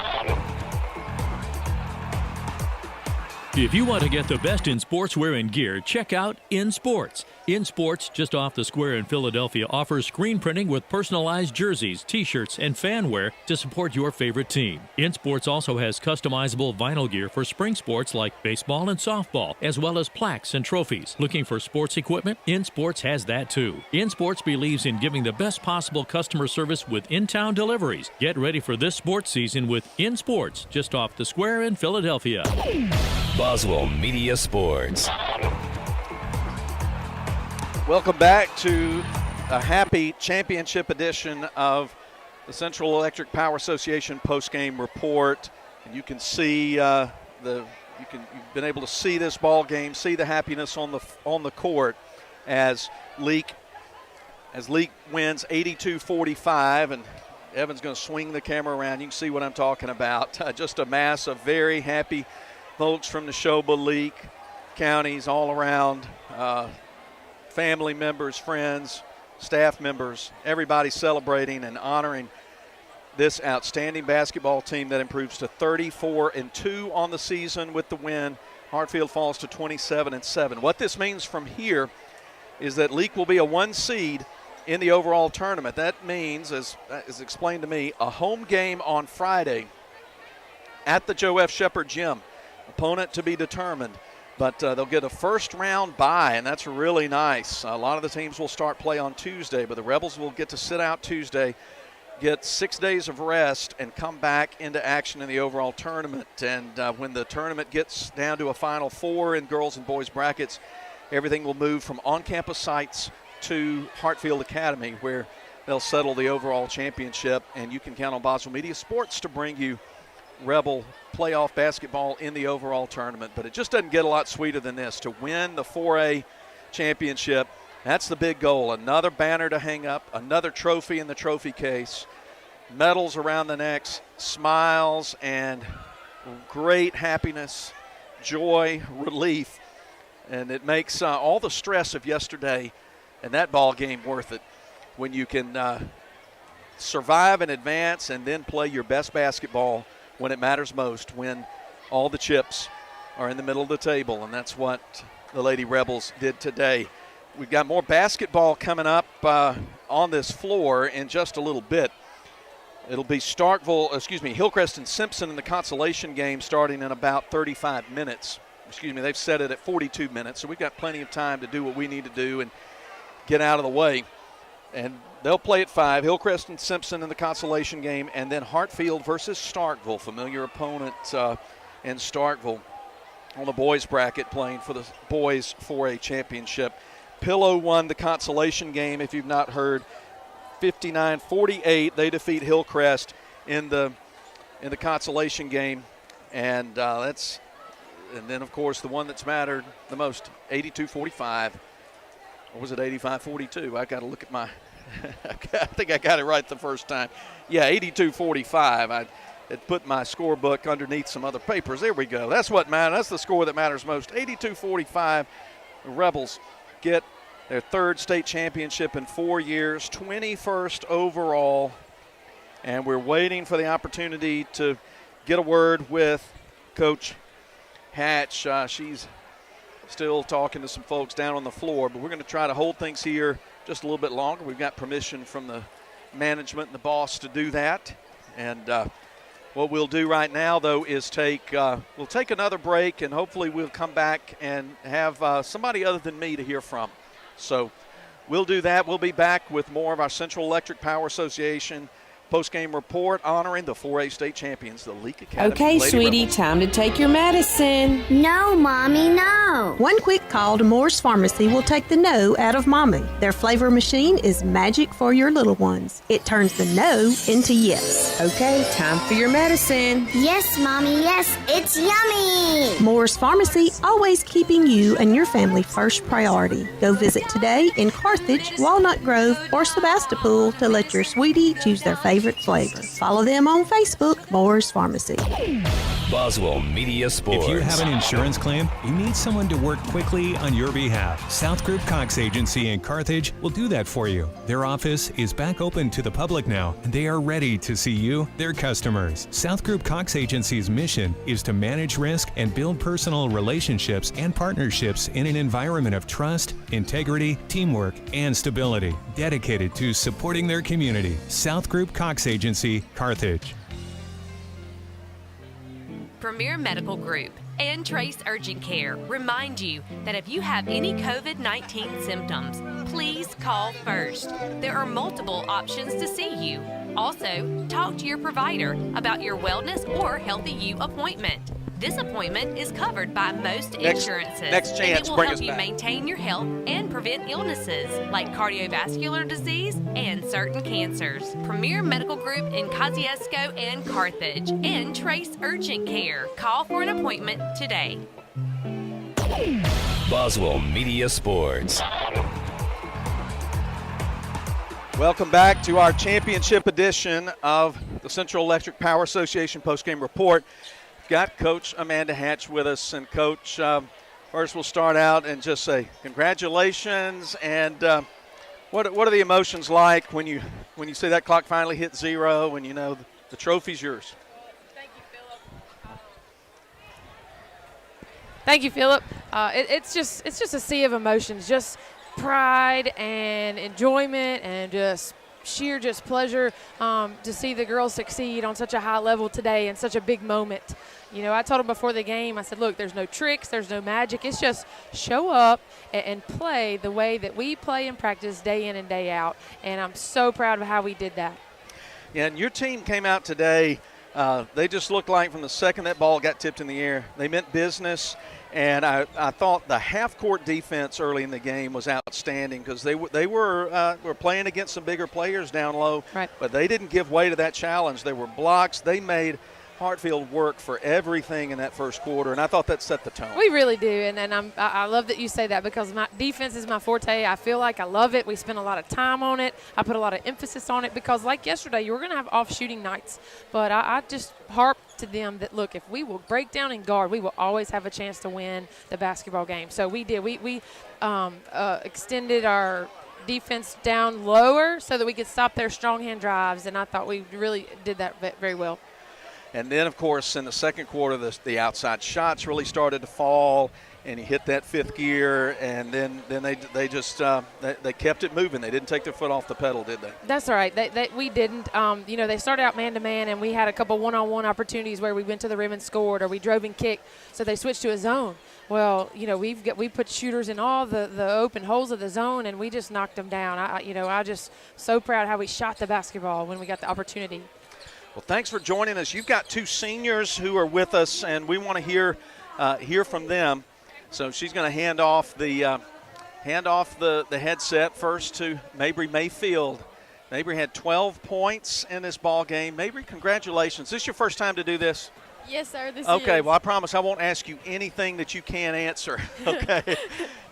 If you want to get the best in sportswear and gear, check out In Sports. In Sports, just off the square in Philadelphia, offers screen printing with personalized jerseys, t-shirts, and fan wear to support your favorite team. In Sports also has customizable vinyl gear for spring sports like baseball and softball, as well as plaques and trophies. Looking for sports equipment? In Sports has that too. In Sports believes in giving the best possible customer service with in-town deliveries. Get ready for this sports season with In Sports, just off the square in Philadelphia. Boswell Media Sports. Welcome back to a happy championship edition of the Central Electric Power Association postgame report. And you can see you've been able to see this ball game, see the happiness on the court as Leake wins 82-45, and Evan's going to swing the camera around. You can see what I'm talking about. Just a mass of very happy folks from Neshoba, Leake counties all around. Family members, friends, staff members, everybody celebrating and honoring this outstanding basketball team that improves to 34-2 on the season with the win. Hartfield falls to 27-7. What this means from here is that Leake will be a 1 seed in the overall tournament. That means, as explained to me, a home game on Friday at the Joe F. Shepard Gym. Opponent to be determined. But they'll get a first-round bye, and that's really nice. A lot of the teams will start play on Tuesday, but the Rebels will get to sit out Tuesday, get 6 days of rest, and come back into action in the overall tournament. And when the tournament gets down to a Final Four in girls and boys brackets, everything will move from on-campus sites to Hartfield Academy, where they'll settle the overall championship. And you can count on Boswell Media Sports to bring you Rebel playoff basketball in the overall tournament. But it just doesn't get a lot sweeter than this. To win the 4A championship, that's the big goal. Another banner to hang up, another trophy in the trophy case, medals around the necks, smiles, and great happiness, joy, relief. And it makes all the stress of yesterday And that ball game worth it when you can survive and advance and then play your best basketball when it matters most, when all the chips are in the middle of the table, and that's what the Lady Rebels did today. We've got more basketball coming up on this floor in just a little bit. It'll be Hillcrest and Simpson in the consolation game starting in about 35 minutes. They've set it at 42 minutes, so we've got plenty of time to do what we need to do and get out of the way. And they'll play at 5, Hillcrest and Simpson in the consolation game, and then Hartfield versus Starkville, familiar opponent in Starkville on the boys bracket, playing for the boys 4A championship. Pillow won the consolation game, if you've not heard, 59-48. They defeat Hillcrest in the consolation game, and then of course the one that's mattered the most, 82-45. Or was it 85-42? I got to look at my I think I got it right the first time. Yeah, 82-45. I had put my scorebook underneath some other papers. There we go. That's what matters. That's the score that matters most. 82-45. The Rebels get their 3rd state championship in 4 years, 21st overall. And we're waiting for the opportunity to get a word with Coach Hatch. She's still talking to some folks down on the floor, but we're going to try to hold things here just a little bit longer. We've got permission from the management and the boss to do that. And what we'll do right now, though, is we'll take another break, and hopefully we'll come back and have somebody other than me to hear from. So we'll do that. We'll be back with more of our Central Electric Power Association post-game report honoring the 4A state champions, the Leake Academy. Okay, Lady sweetie, Rebels. time to take your medicine. No, Mommy, no. One quick call to Moore's Pharmacy will take the no out of Mommy. Their flavor machine is magic for your little ones. It turns the no into yes. Okay, time for your medicine. Yes, Mommy, yes, it's yummy. Moore's Pharmacy, always keeping you and your family first priority. Go visit today in Carthage, Walnut Grove, or Sebastopol to let your sweetie choose their favorite flavor. Follow them on Facebook, Moore's Pharmacy. Boswell Media Sports. If you have an insurance claim, you need someone to work quickly on your behalf. South Group Cox Agency in Carthage will do that for you. Their office is back open to the public now, and they are ready to see you, their customers. South Group Cox Agency's mission is to manage risk and build personal relationships and partnerships in an environment of trust, integrity, teamwork, and stability. Dedicated to supporting their community. South Group Cox Agency, Carthage. Premier Medical Group and Trace Urgent Care remind you that if you have any COVID-19 symptoms, please call first. There are multiple options to see you. Also, talk to your provider about your wellness or Healthy You appointment. This appointment is covered by most insurances. Next chance, and it will bring help us you back. maintain your health and prevent illnesses like cardiovascular disease and certain cancers. Premier Medical Group in Kosciuszko and Carthage, and Trace Urgent Care. Call for an appointment today. Boswell Media Sports. Welcome back to our championship edition of the Central Electric Power Association postgame report. Got Coach Amanda Hatch with us. And, Coach, first we'll start out and just say congratulations. And what are the emotions like when you see that clock finally hit 0 and you know the trophy's yours? Thank you, Phillip. It's just a sea of emotions, just pride and enjoyment and just sheer pleasure to see the girls succeed on such a high level today in such a big moment. You know, I told them before the game, I said, look, there's no tricks, there's no magic. It's just show up and play the way that we play and practice day in and day out. And I'm so proud of how we did that. Yeah, and your team came out today. They just looked like from the second that ball got tipped in the air, they meant business. And I thought the half-court defense early in the game was outstanding because they were playing against some bigger players down low, right. But they didn't give way to that challenge. They were blocks. They made Hartfield work for everything in that first quarter, and I thought that set the tone. We really do, and I love that you say that because my defense is my forte. I feel like I love it. We spend a lot of time on it. I put a lot of emphasis on it because, like yesterday, you were going to have off-shooting nights, but I just harp to them that, look, if we will break down and guard, we will always have a chance to win the basketball game. So we did. We extended our defense down lower so that we could stop their strong hand drives, and I thought we really did that very well. And then, of course, in the second quarter, the outside shots really started to fall, and he hit that fifth gear, and then they just they kept it moving. They didn't take their foot off the pedal, did they? That's all right. We didn't. They started out man-to-man, and we had a couple one-on-one opportunities where we went to the rim and scored, or we drove and kicked, so they switched to a zone. Well, we put shooters in all the open holes of the zone, and we just knocked them down. I just so proud how we shot the basketball when we got the opportunity. Well, thanks for joining us. You've got two seniors who are with us, and we want to hear from them. So she's going to hand off the headset first to Mabry Mayfield. Mabry had 12 points in this ball game. Mabry, congratulations. Is this your first time to do this? Yes, sir. This Okay, is. well, I promise I won't ask you anything that you can't answer, okay?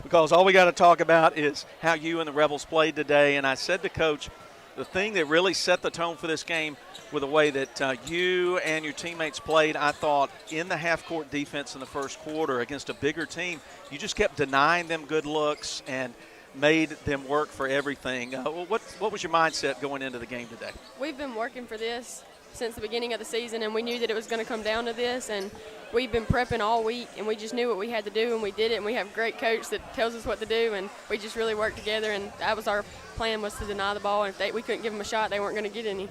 Because all we got to talk about is how you and the Rebels played today. And I said to Coach, the thing that really set the tone for this game with the way that you and your teammates played, I thought, in the half-court defense in the first quarter against a bigger team, you just kept denying them good looks and made them work for everything. What was your mindset going into the game today? We've been working for this since the beginning of the season, and we knew that it was going to come down to this, and we've been prepping all week, and we just knew what we had to do, and we did it, and we have a great coach that tells us what to do, and we just really worked together, and that was our plan, was to deny the ball, and if we couldn't give them a shot, they weren't going to get any.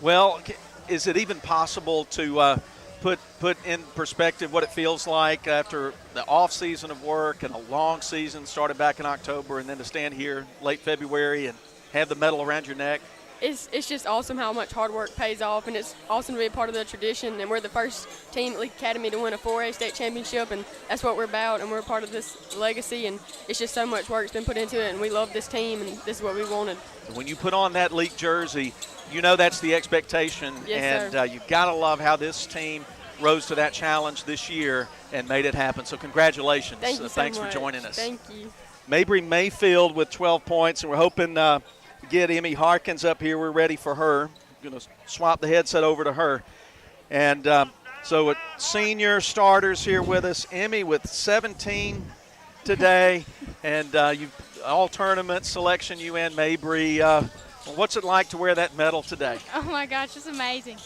Well, is it even possible to put in perspective what it feels like after the off season of work and a long season started back in October, and then to stand here late February and have the medal around your neck? It's just awesome how much hard work pays off, and it's awesome to be a part of the tradition, and we're the first team at Leake Academy to win a 4A state championship, and that's what we're about, and we're a part of this legacy, and it's just so much work's been put into it, and we love this team, and this is what we wanted. When you put on that Leake jersey, you know that's the expectation, yes, and you've got to love how this team rose to that challenge this year and made it happen. So congratulations. Thank you so Thanks much. for joining us. Thank you. Mabry Mayfield with 12 points, and we're hoping to get Emmy Harkins up here. We're ready for her. Going to swap the headset over to her. And so senior starters here with us. Emmy with 17 today, and you all tournament selection, you and Mabry. What's it like to wear that medal today? Oh my gosh, it's amazing.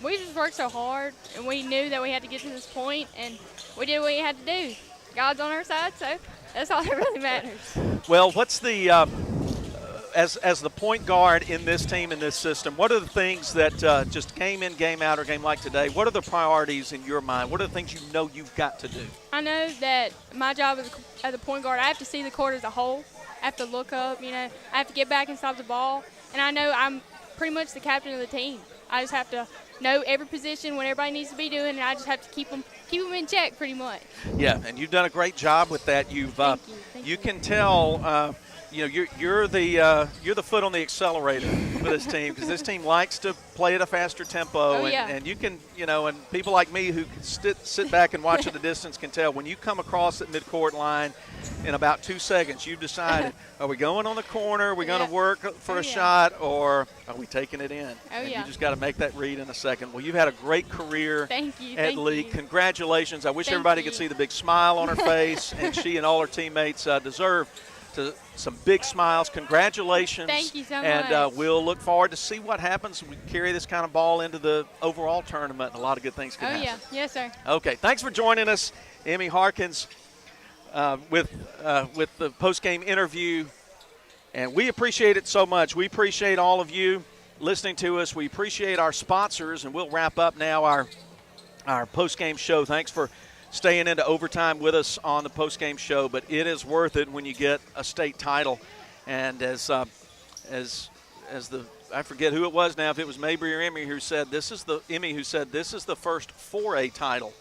We just worked so hard, and we knew that we had to get to this point, and we did what we had to do. God's on our side, so that's all that really matters. Well, what's the as the point guard in this team, in this system, what are the things that just game in, game out, or game like today, what are the priorities in your mind? What are the things you know you've got to do? I know that my job as a point guard, I have to see the court as a whole. I have to look up, I have to get back and stop the ball. And I know I'm pretty much the captain of the team. I just have to know every position, what everybody needs to be doing, and I just have to keep them in check pretty much. Yeah, and you've done a great job with that. Thank you. You can tell you're the foot on the accelerator for this team, because this team likes to play at a faster tempo. Oh, yeah. And you can, and people like me who sit back and watch at the distance can tell when you come across that midcourt line in about 2 seconds, you've decided, are we going on the corner? Are we going to work for a shot, or are we taking it in? And you just got to make that read in a second. Well, you've had a great career at Leake. Congratulations. I wish everybody could see the big smile on her face, and she and all her teammates deserve some big smiles. Congratulations. Thank you so much. And we'll look forward to see what happens when we carry this kind of ball into the overall tournament, and a lot of good things can happen. Yeah. Yes, sir. Okay. Thanks for joining us, Emmy Harkins, with the post-game interview. And we appreciate it so much. We appreciate all of you listening to us. We appreciate our sponsors, and we'll wrap up now our post-game show. Thanks for staying into overtime with us on the post-game show, but it is worth it when you get a state title. And as I forget who it was now, if it was Mabry or Emmy who said this is the first 4A title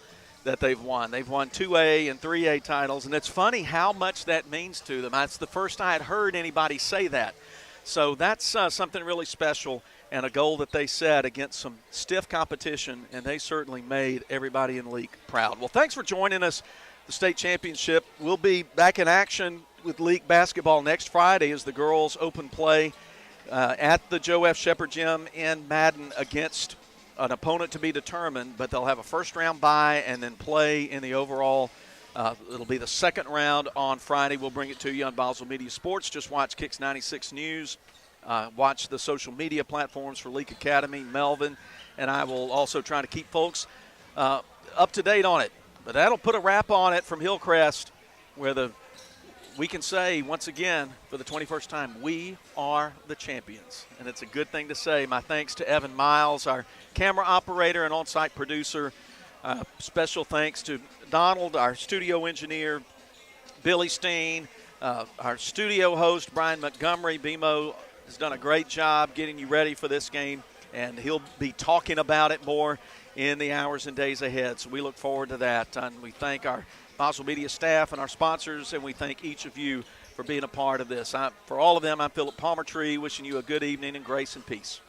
that they've won. They've won 2A and 3A titles, and it's funny how much that means to them. That's the first I had heard anybody say that. So that's something really special, and a goal that they set against some stiff competition, and they certainly made everybody in Leake proud. Well, thanks for joining us. The state championship will be back in action with Leake basketball next Friday as the girls open play at the Joe F. Shepherd Gym in Madden against an opponent to be determined, but they'll have a first-round bye and then play in the overall It'll be the second round on Friday. We'll bring it to you on Boswell Media Sports. Just watch Kicks 96 News. Watch the social media platforms for Leake Academy, Melvin, and I will also try to keep folks up to date on it. But that'll put a wrap on it from Hillcrest, where we can say once again for the 21st time, we are the champions. And it's a good thing to say. My thanks to Evan Miles, our camera operator and on-site producer. Special thanks to Donald, our studio engineer, Billy Steen, our studio host, Brian Montgomery. BMO has done a great job getting you ready for this game, and he'll be talking about it more in the hours and days ahead. So we look forward to that. And we thank our Boswell Media staff and our sponsors, and we thank each of you for being a part of this. For all of them, I'm Philip Palmertree, wishing you a good evening and grace and peace.